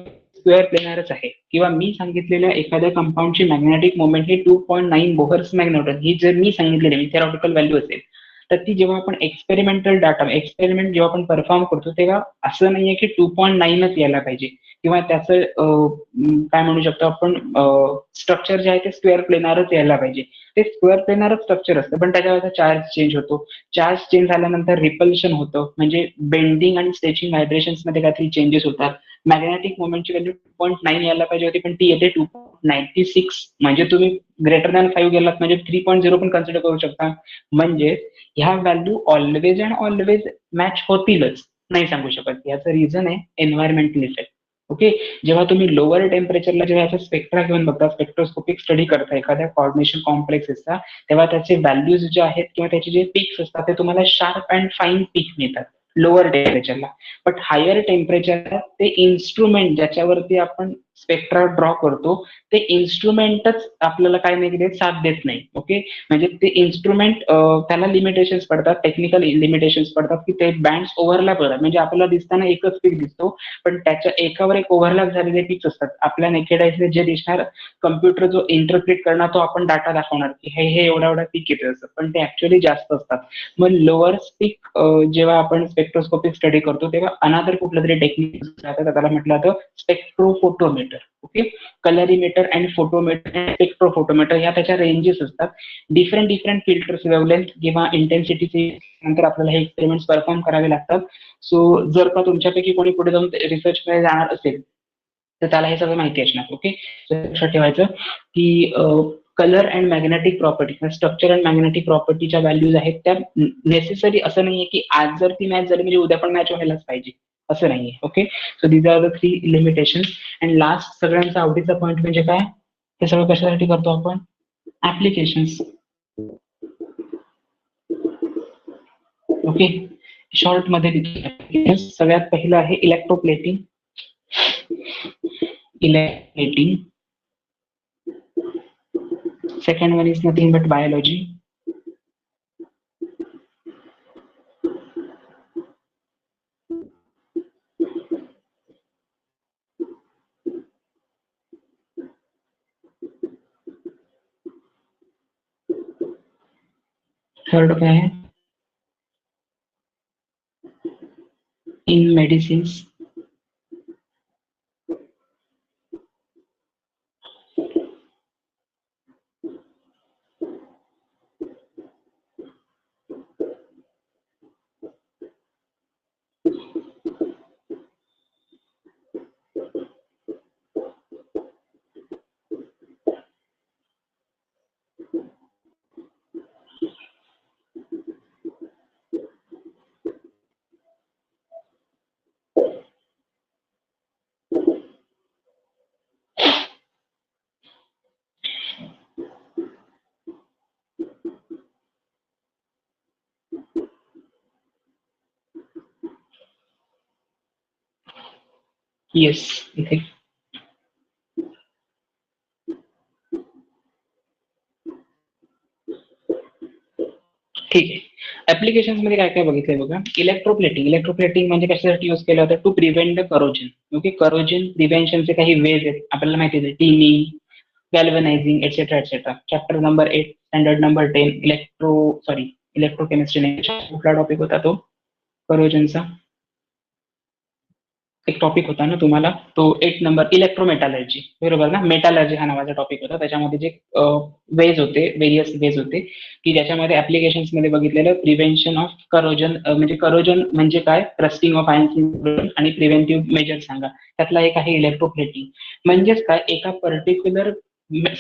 स्क्वेअर प्लेनारच आहे, किंवा मी सांगितलेल्या एखाद्या कंपाऊंडची मॅग्नेटिक मोमेंट ही 2.9 बोहर्स मॅग्नेटॉन ही जर मी सांगितलेली थेरॉटिकल व्हॅल्यू असेल, तर ती जेव्हा आपण एक्सपेरिमेंटल डाटा एक्सपेरिमेंट जेव्हा आपण परफॉर्म करतो तेव्हा असं नाहीये की 2.9च यायला पाहिजे, किंवा त्याचं काय म्हणू शकतो आपण स्ट्रक्चर जे आहे ते स्क्वेअर प्लेनारच यायला पाहिजे. ते स्क्वेअर प्लेनारच स्ट्रक्चर असतं, पण त्याच्यावर चार्ज चेंज होतो. चार्ज चेंज झाल्यानंतर रिपल्शन होतं, म्हणजे बेंडिंग आणि स्ट्रेचिंग व्हायब्रेशन्स मध्ये काहीतरी चेंजेस होतात. मॅग्नेटिक मोमेंटची व्हॅल्यू 2.9 यायला पाहिजे होती, पण ती येते 2.96. म्हणजे तुम्ही ग्रेटर दॅन 5 गेलात म्हणजे 3.0 पण कन्सिडर करू शकता. म्हणजे ह्या value always and always match होतीलच, नाही सांगू शकत. याचं रिझन आहे एन्व्हायरमेंटल इफेक्ट. ओके, जेव्हा तुम्ही लोअर टेम्परेचरला जेव्हा याचा स्पेक्ट्रा घेऊन बघता, स्पेक्ट्रोस्कोपिक स्टडी करता एखाद्या कोऑर्डिनेशन कॉम्प्लेक्सेसचा, तेव्हा त्याचे व्हॅल्यूज जे आहेत किंवा त्याचे जे पीक्स असतात ते तुम्हाला शार्प अँड फाईन पीक मिळतात लोअर टेम्परेचरला. बट हायर टेम्परेचरला ते इन्स्ट्रुमेंट ज्याच्यावरती आपण स्पेक्ट्रा ड्रॉ करतो ते इन्स्ट्रुमेंटच आपल्याला काय नाही साथ देत नाही. ओके, म्हणजे ते इन्स्ट्रुमेंट त्याला लिमिटेशन्स पडतात, टेक्निकल लिमिटेशन्स पडतात की ते बँड्स ओव्हरलॅप होतात. म्हणजे आपल्याला दिसताना एकच पीक दिसतो, पण त्याच्या एकावर एक ओव्हरलॅप झालेले पिक्स असतात. आपल्या नेकेड आयजने जे दिसणार, कम्प्युटर जो इंटरप्रिट करणार तो आपण डाटा दाखवणार की हे एवढा एवढा पीक येते असं, पण ते ऍक्च्युअली जास्त असतात. मग लोअर पीक जेव्हा आपण स्पेक्ट्रोस्कोपिक स्टडी करतो तेव्हा अनादर कुठलं तरी टेक्निक राहतं, त्याला म्हटलं जातं spectrophotometer. Okay, colorimeter and photometer, spectrophotometer ह्या त्याच्या रेंजेस असतात. डिफरंट फिल्टर्स, वेवलेंथ किंवा इंटेन्सिटीचे नंतर आपल्याला हे एक्सपेरिमेंट्स परफॉर्म करावे लागतात. सो जर का तुमच्यापैकी कोणी पुढे जाऊन रिसर्च मध्ये जाणार असेल तर त्याला हे सगळं माहिती असणार. ओके, लक्षात ठेवायचं की colour and magnetic property, structure and magnetic प्रॉपर्टीच्या व्हॅल्यूज आहेत त्या नेसेसरी असं नाहीये की आज जर ती मॅच झाली म्हणजे उद्या पण मॅच व्हायलाच पाहिजे, असं नाहीये. Okay, so these are the 3 limitations. And last सगळ्यांचा आवडीचा पॉईंट म्हणजे काय, हे सगळं कशासाठी करतो आपण, ऍप्लिकेशन्स. ओके, शॉर्ट मध्ये सगळ्यात पहिलं आहे electroplating. Second one is nothing but biology. Third काय आहे, in medicines. Yes, इथे ठीक आहे. ऍप्लिकेशन्स मध्ये काय काय बघितलंय बघा. इलेक्ट्रोप्लेटिंग म्हणजे कशासाठी यूज केलं होतं, to prevent the corrosion. Okay, corrosion प्रिव्हेंशनचे काही वेज आहेत आपल्याला माहिती आहे, tinning, galvanising etcetera etcetera. Chapter number 8 standard number 10 electrochemistry कुठला टॉपिक होता तो, करोजनचा एक टॉपिक होता ना तुम्हाला, तो 8 नंबर इलेक्ट्रोमेटालर्जी, बरोबर ना. मेटालर्जी हा नावाचा टॉपिक होता. त्याच्यामध्ये जे वेज होते, वेरियस वेज होते की ज्याच्यामध्ये ऍप्लिकेशन्स मध्ये बघितलेलं प्रिव्हेन्शन ऑफ करोजन. म्हणजे करोजन म्हणजे काय, रस्टिंग ऑफ आयन्स आणि प्रिव्हेंटिव्ह मेजर सांगा. त्यातला एक आहे इलेक्ट्रोप्लेटिंग. म्हणजेच काय, एका पर्टिक्युलर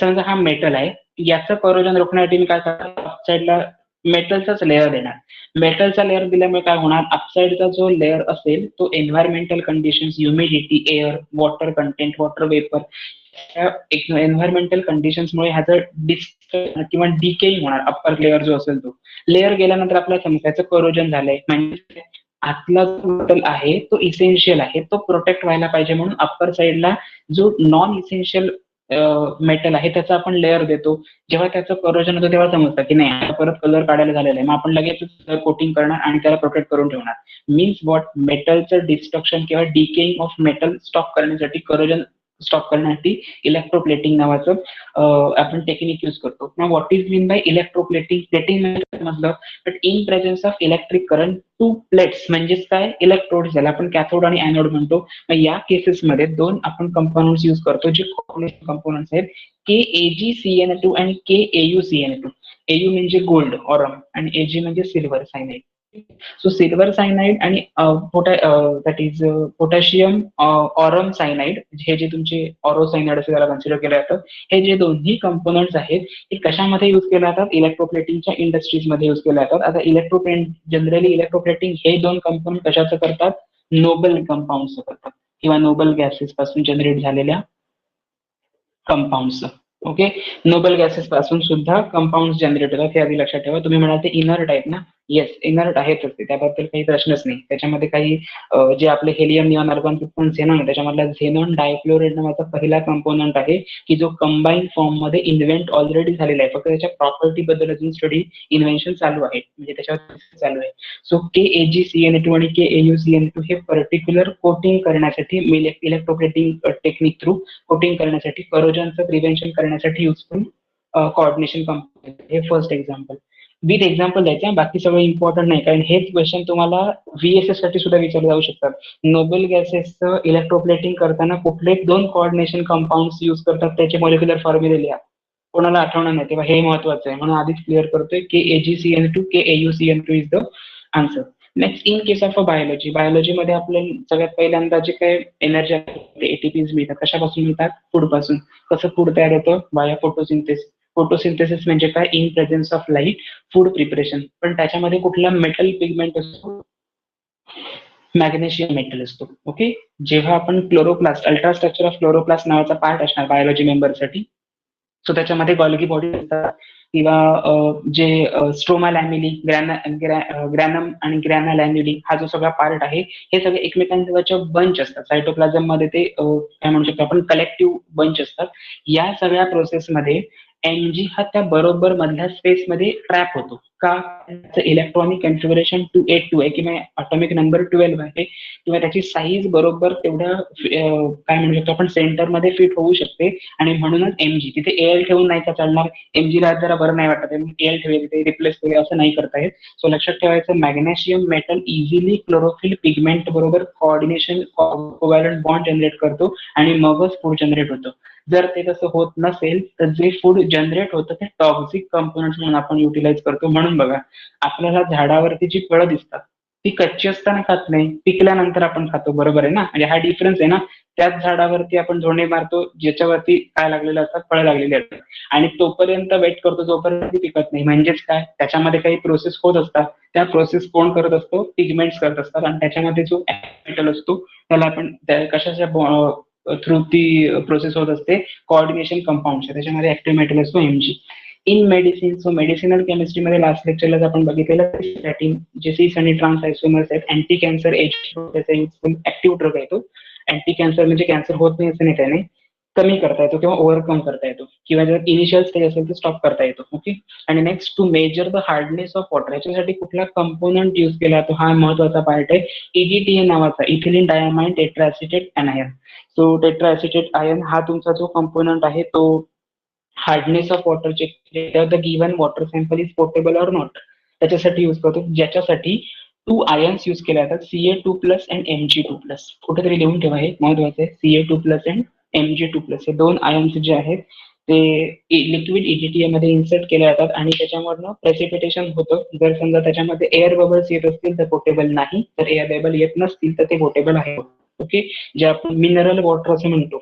समजा हा मेटल आहे, याचं करोजन रोखण्यासाठी मी काय करणार, साईडला मेटलचाच लेअर देणार. मेटलचा लेअर दिल्यामुळे काय होणार, अपसाईडचा जो लेअर असेल तो environmental conditions, humidity, air, water content, water vapour, environmental कंडिशन्समुळे ह्याचं किंवा डिकेइंग होणार. अप्पर लेअर जो असेल तो लेअर गेल्यानंतर आपल्याला समजायचं करोजन झालंय, म्हणजे आतला जो मेटल आहे तो इसेन्शियल आहे, तो प्रोटेक्ट व्हायला पाहिजे. म्हणून अप्पर साईडला जो नॉन इसेन्शियल मेटल आहे त्याचा आपण लेअर देतो. जेव्हा त्याचं करोजन होतं तेव्हा समजतं की नाही आता परत कलर काढायला झालेला आहे, मग आपण लगेच कोटिंग करणार आणि त्याला प्रोटेक्ट करून ठेवणार. मीन्स वॉट, मेटलचं डिस्ट्रक्शन किंवा डिकेइंग ऑफ मेटल स्टॉप करण्यासाठी, करोजन स्टॉप करण्यासाठी इलेक्ट्रोप्लेटिंग नावाचं आपण टेक्निक यूज करतो. ना what is mean by electroplating? Plating म्हटलं but in presence of electric current to plates, म्हणजेच काय, इलेक्ट्रोड, ज्याला आपण कॅथोड आणि एनोड म्हणतो. मग या केसेसमध्ये दोन आपण कंपोनंट्स यूज करतो जे कंपोनंट्स आहेत, KAgCN2 आणि KAuCN2. Au म्हणजे गोल्ड ऑरम आणि Ag म्हणजे silver cyanide. So silver cyanide आणि that is potassium aurum cyanide, हे जे तुमचे ऑरो सायनाइड असे त्याला कन्सिडर केलं जातं, हे जे दोन्ही कंपोनंट्स आहेत हे कशामध्ये युज केले जातात? इलेक्ट्रोप्लेटिंगच्या इंडस्ट्रीजमध्ये युज केले जातात. आता जनरली इलेक्ट्रोप्लेटिंग हे दोन कंपोनंट कशाचं करतात? नोबल कंपाऊंडचं करतात किंवा नोबल गॅसेस पासून जनरेट झालेल्या कंपाऊंड्स. ओके, नोबल गॅसेस पासून सुद्धा कंपाऊंड जनरेट होतात, हे आधी लक्षात ठेवा. तुम्ही म्हणाल ते इनर्ट आहेत ना? येस, इनर्ट आहेतच ते, त्याबद्दल काही प्रश्नच नाही. त्याच्यामध्ये काही जे आपले हेलियम, निऑन, आर्गॉन, पण झेनॉन, त्याच्यामधला झेनॉन डायफ्लोराइड नावाचा पहिला कंपोनंट आहे की जो कंबाईन फॉर्म मध्ये इन्व्हेंट ऑलरेडी झालेला आहे, फक्त त्याच्या प्रॉपर्टी बद्दल अजून स्टडी, इन्व्हेन्शन चालू आहे, म्हणजे त्याच्यावर चालू आहे. सो KAgCN2 आणि KAuCN2 हे पर्टिक्युलर कोटिंग करण्यासाठी, इलेक्ट्रोप्लेटिंग टेक्निक थ्रू कोटिंग करण्यासाठी, करोजनचं प्रिव्हेन्शन करण्यासाठी युजफुल कोऑर्डिनेशन कंपोनंट. हे फर्स्ट एक्झाम्पल. विथ एक्झाम्पल द्यायचं, बाकी सगळं इम्पॉर्टंट नाही, कारण हेच क्वेश्चन तुम्हाला VSS साठी सुद्धा विचारले जाऊ शकतात. नोबल गॅसेसचं इलेक्ट्रोप्लेटिंग करताना कुठले दोन कोऑर्डिनेशन कंपाऊंड्स यूज करतात त्याचे मॉलिक्युलर फॉर्म्युले लिहा. कोणाला आठवणार नाही तेव्हा हे महत्वाचं आहे, म्हणून आधीच क्लिअर करतोय. KAgCN2, KAuCN2 is the answer. Next, in case of a biology. बायोलॉजीमध्ये आपल्याला सगळ्यात पहिल्यांदा जे काही एनर्जी ATPs मिळतात, कशापासून मिळतात? फूड पासून. कसं फूड तयार होतं? By photosynthesis. फोटोसिंथेसिस म्हणजे काय? In presence of light food preparation. पण त्याच्यामध्ये कुठला मेटल पिगमेंट असतो? मॅग्नेशियम मेटल असतो. ओके, जेव्हा आपण क्लोरोप्लास्ट, अल्ट्रास्ट्रक्चर ऑफ क्लोरोप्लास्ट नावाचा पार्ट असणार बायोलॉजी मेंबरसाठी, सो त्याच्यामध्ये गॉल्गी बॉडी असतात किंवा जे स्ट्रोमा लॅमिली, ग्रॅनम आणि ग्रॅना लॅमिली, हा जो सगळा पार्ट आहे, हे सगळे एकमेकांच्या बंच असतात. सायटोप्लाझम मध्ये ते काय म्हणू शकतो आपण, कलेक्टिव्ह बंच असतात. या सगळ्या प्रोसेसमध्ये Mg हा त्या बरोबर मधल्या स्पेस मध्ये ट्रॅप होतो. का? इलेक्ट्रॉनिक कॉन्फिगरेशन 282 आहे किंवा अटॉमिक नंबर 12 आहे किंवा त्याची साईज बरोबर तेवढ्या काय म्हणू शकतो आपण सेंटर मध्ये फिट होऊ शकते, आणि म्हणूनच Mg तिथे Al ठेवून नाही का चालणार. Mg ला जरा बरं नाही वाटत, Al ठेवूया तिथे, रिप्लेस करूया, असं नाही करता येत. सो लक्षात ठेवायचं, magnesium metal easily chlorophyll pigment बरोबर कोऑर्डिनेशन, कोव्हॅलंट बॉन्ड जनरेट करतो आणि मगच फूड जनरेट होतं. जर ते तसं होत नसेल तर जे फूड जनरेट होतं ते टॉक्सिक कंपोनंट्स म्हणून आपण युटिलाइज करतो. म्हणून बघा, आपल्याला झाडावरती जी फळं दिसतात ती कच्ची असताना खात नाही, पिकल्यानंतर आपण खातो, बरोबर आहे ना? म्हणजे हा डिफरन्स आहे ना. त्याच झाडावरती आपण धोंडे मारतो ज्याच्यावरती काय लागलेलं असतात, फळं लागलेली असतात, आणि तोपर्यंत वेट करतो जोपर्यंत ती पिकत नाही. म्हणजेच काय, त्याच्यामध्ये काही प्रोसेस होत असतात. त्या प्रोसेस कोण करत असतो? पिगमेंट्स करत असतात, आणि त्याच्यामध्ये जो मेटल असतो त्याला आपण कशाच्या थ्रू ती प्रोसेस होत असते? कोऑर्डिनेशन कंपाऊंडच्या. त्याच्यामध्ये ऍक्टिव्ह मेटल असतो Mg. In medicine, so medicinal केमिस्ट्रीमध्ये लास्ट लेक्चरला आपण बघितलेलं स्टॅटिन, जे सिस आणि ट्रान्स आयसोमर्स आहेत, अँटी कॅन्सर एजंट, त्याचा युजफुल ऍक्टिव्ह ड्रग आहे तो. अँटी कॅन्सर म्हणजे कॅन्सर होत नाही असं नाही, त्याने कमी करता येतो किंवा ओव्हरकम करता येतो, किंवा जर इनिशियल स्टेज असेल तर स्टॉप करता येतो. ओके, आणि next, to measure the hardness of water, याच्यासाठी कुठला कंपोनंट युज केला जातो? हा महत्वाचा पार्ट आहे. EDTA नावाचा, ethylene diamine tetraacetate anion. So tetraacetate ion हा तुमचा जो कंपोनंट आहे तो hardness of water check, the given water sample is portable or not, त्याच्यासाठी युज करतो. ज्याच्यासाठी 2 आयन्स यूज केले जातात, Ca2+ आणि Mg2+. कुठेतरी लिहून ठेवा, हे महत्वाचं आहे. Ca2+ आणि Mg2+, हे दोन आयन्स जे आहेत ते लिक्विड EDTA मध्ये इन्सर्ट केले जातात आणि त्याच्यामधनं प्रेसिपिटेशन होतं. जर समजा त्याच्यामध्ये एअर बबल्स येत असतील तर पोर्टेबल नाही, तर एअर बबल येत नसतील तर ते पोर्टेबल आहे. ओके, जे आपण मिनरल वॉटर असं म्हणतो,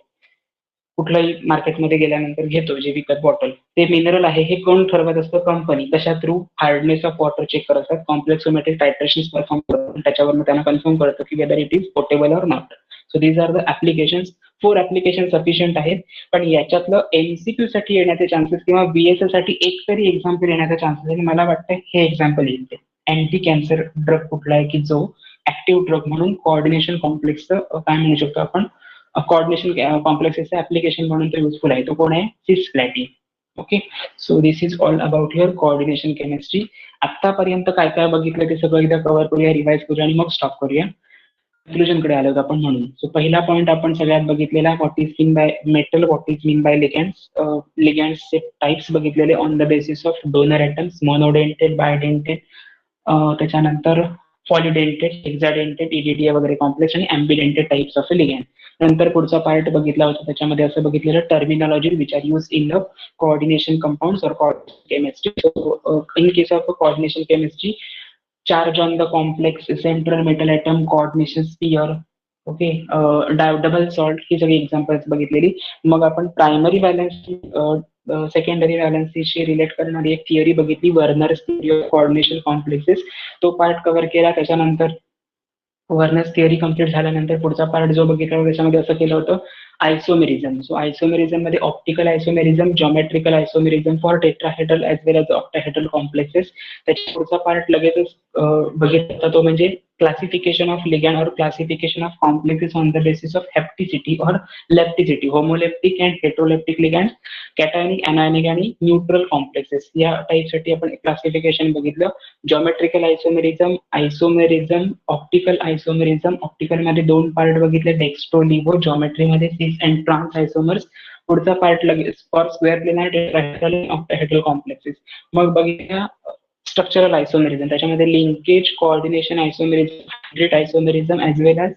कुठल्याही मार्केटमध्ये गेल्यानंतर घेतो जे विकत बॉटल, ते मिनरल आहे. हे कोण ठरवत असतं? कंपनी. कशा through? Hardness of water check करत असतात, कॉम्प्लेक्सोमेट्रिक टायट्रेशन परफॉर्म करतात, त्याच्यावरून त्यांना कन्फर्म करतं की whether it is portable or not. So these are the applications. 4 application sufficient आहेत, पण याच्यातलं MCQ साठी येण्याचे चान्सेस किंवा VSS साठी एक तरी एक्झाम्पल येण्याचे चान्सेस आहे. मला वाटतं हे एक्झाम्पल येईल. ते अँटी कॅन्सर ड्रग कुठला आहे की जो ऍक्टिव्ह ड्रग म्हणून कोऑर्डिनेशन कॉम्प्लेक्सचं काय म्हणू शकतो आपण, कोऑर्डिनेशन कॉम्प्लेक्सेसचा ऍप्लिकेशन म्हणून तो युजफुल आहे. तो कोण आहे? Cisplatin. Okay, so this is all about your coordination chemistry. आतापर्यंत काय काय बघितलं ते सगळं एकदा कव्हर करूया, रिवाइज करूया आणि मग स्टॉप करूया. कन्क्लुजन कडे आलो आपण म्हणून. सो पहिला पॉईंट आपण सगळ्यात बघितलेला, what is mean by metal, what is mean by ligands. लिगॅन्ड्सचे टाइप्स बघितलेले on the basis of donor atoms, monodentate, bidentate, त्याच्यानंतर पॉलिडेंटेड, हेक्साडेंटेड, ईडीडीए वगैरे कॉम्प्लेक्स आणि ॲम्बिडेंटेड टाइप्स ऑफ लिगॅन्ड. नंतर पुढचा पार्ट बघितला होता, त्याच्यामध्ये असं बघितलेलं terminology which are use in the coordination compounds और chemistry. So in case of coordination chemistry, charge on the complex central metal atom, coordination sphere, okay, double salt, ही सगळी एक्झाम्पल्स बघितलेली. मग आपण प्रायमरी बॅलन्स, सेकंडरी बॅलन्सशी relate करणारी एक theory बघितली, Werner's theory of coordination complexes. तो पार्ट कव्हर केला. त्याच्यानंतर वर्नर्स थिअरी कम्प्लीट झाल्यानंतर पुढचा पार्ट जो बघितला त्याच्यामध्ये असं केलं होतं आयसोमेरिझम. सो आयसोमेरिझम मध्ये optical isomerism, geometrical isomerism for tetrahedral as well as octahedral complexes. त्याच्या पुढचा पार्ट लगेचच बघितला तो म्हणजे क्लासिफिकेशन ऑफ लिगॅन्ड और classification of complexes on the basis of hapticity और लेप्टिसिटी, homoleptic and heteroleptic ligand, cationic, anionic आणि न्यूट्रल कॉम्प्लेक्सेस. या टाईपसाठी आपण क्लासिफिकेशन बघितलं. Geometrical isomerism, isomerism, optical isomerism. Optical मध्ये दोन पार्ट बघितले, डेक्स्ट्रो लिव्हो, जॉमेट्री मध्ये सिस अँड ट्रान्स आयसोमर्स. पुढचा पार्ट लगेच फॉर स्क्वेअर प्लेनार, टेट्राहेड्रल आणि ऑक्टाहेड्रल कॉम्प्लेक्सेस. मग बघितल्या स्ट्रक्चरल आयसोमेरिझम, त्याच्यामध्ये linkage, coordination isomerism, hybrid isomerism as well as,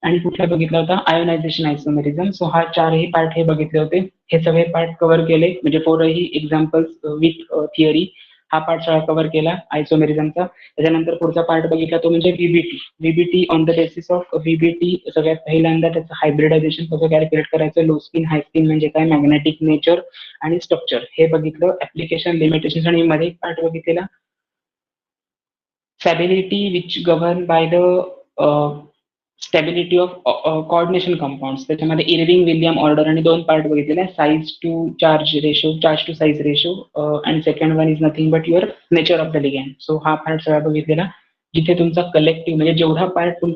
आणि कुठला बघितला होता? Ionisation isomerism. सो हा चारही पार्ट हे बघितले होते. हे सगळे पार्ट कव्हर केले, म्हणजे फोरही एक्झाम्पल्स विथ थिअरी. हा पार्ट सगळा कव्हर केला आयसोमेरिझमचा. त्याच्यानंतर पुढचा पार्ट बघितला तो म्हणजे व्हीबीटी. व्हीबीटी ऑन द बेसिस ऑफ व्हीबीटी सगळ्यात पहिल्यांदा त्याचं हायब्रिडायझेशन कसं कॅल्क्युलेट करायचं, लो स्पिन, हाय स्पिन म्हणजे काय, मॅग्नेटिक नेचर आणि स्ट्रक्चर हे बघितलं. ऍप्लिकेशन, लिमिटेशन आणि मध्ये एक पार्ट बघितलेला stability which govern by the stability of coordination compounds. त्याच्यामध्ये इर्विंग, विलियम ऑर्डर आणि दोन पार्ट बघितलेले, size to charge ratio, charge to size ratio, and second one is nothing but your nature of the ligand. So हा part सगळा बघितलेला, जिथे तुमचा collective म्हणजे जेवढा पार्ट तुमचा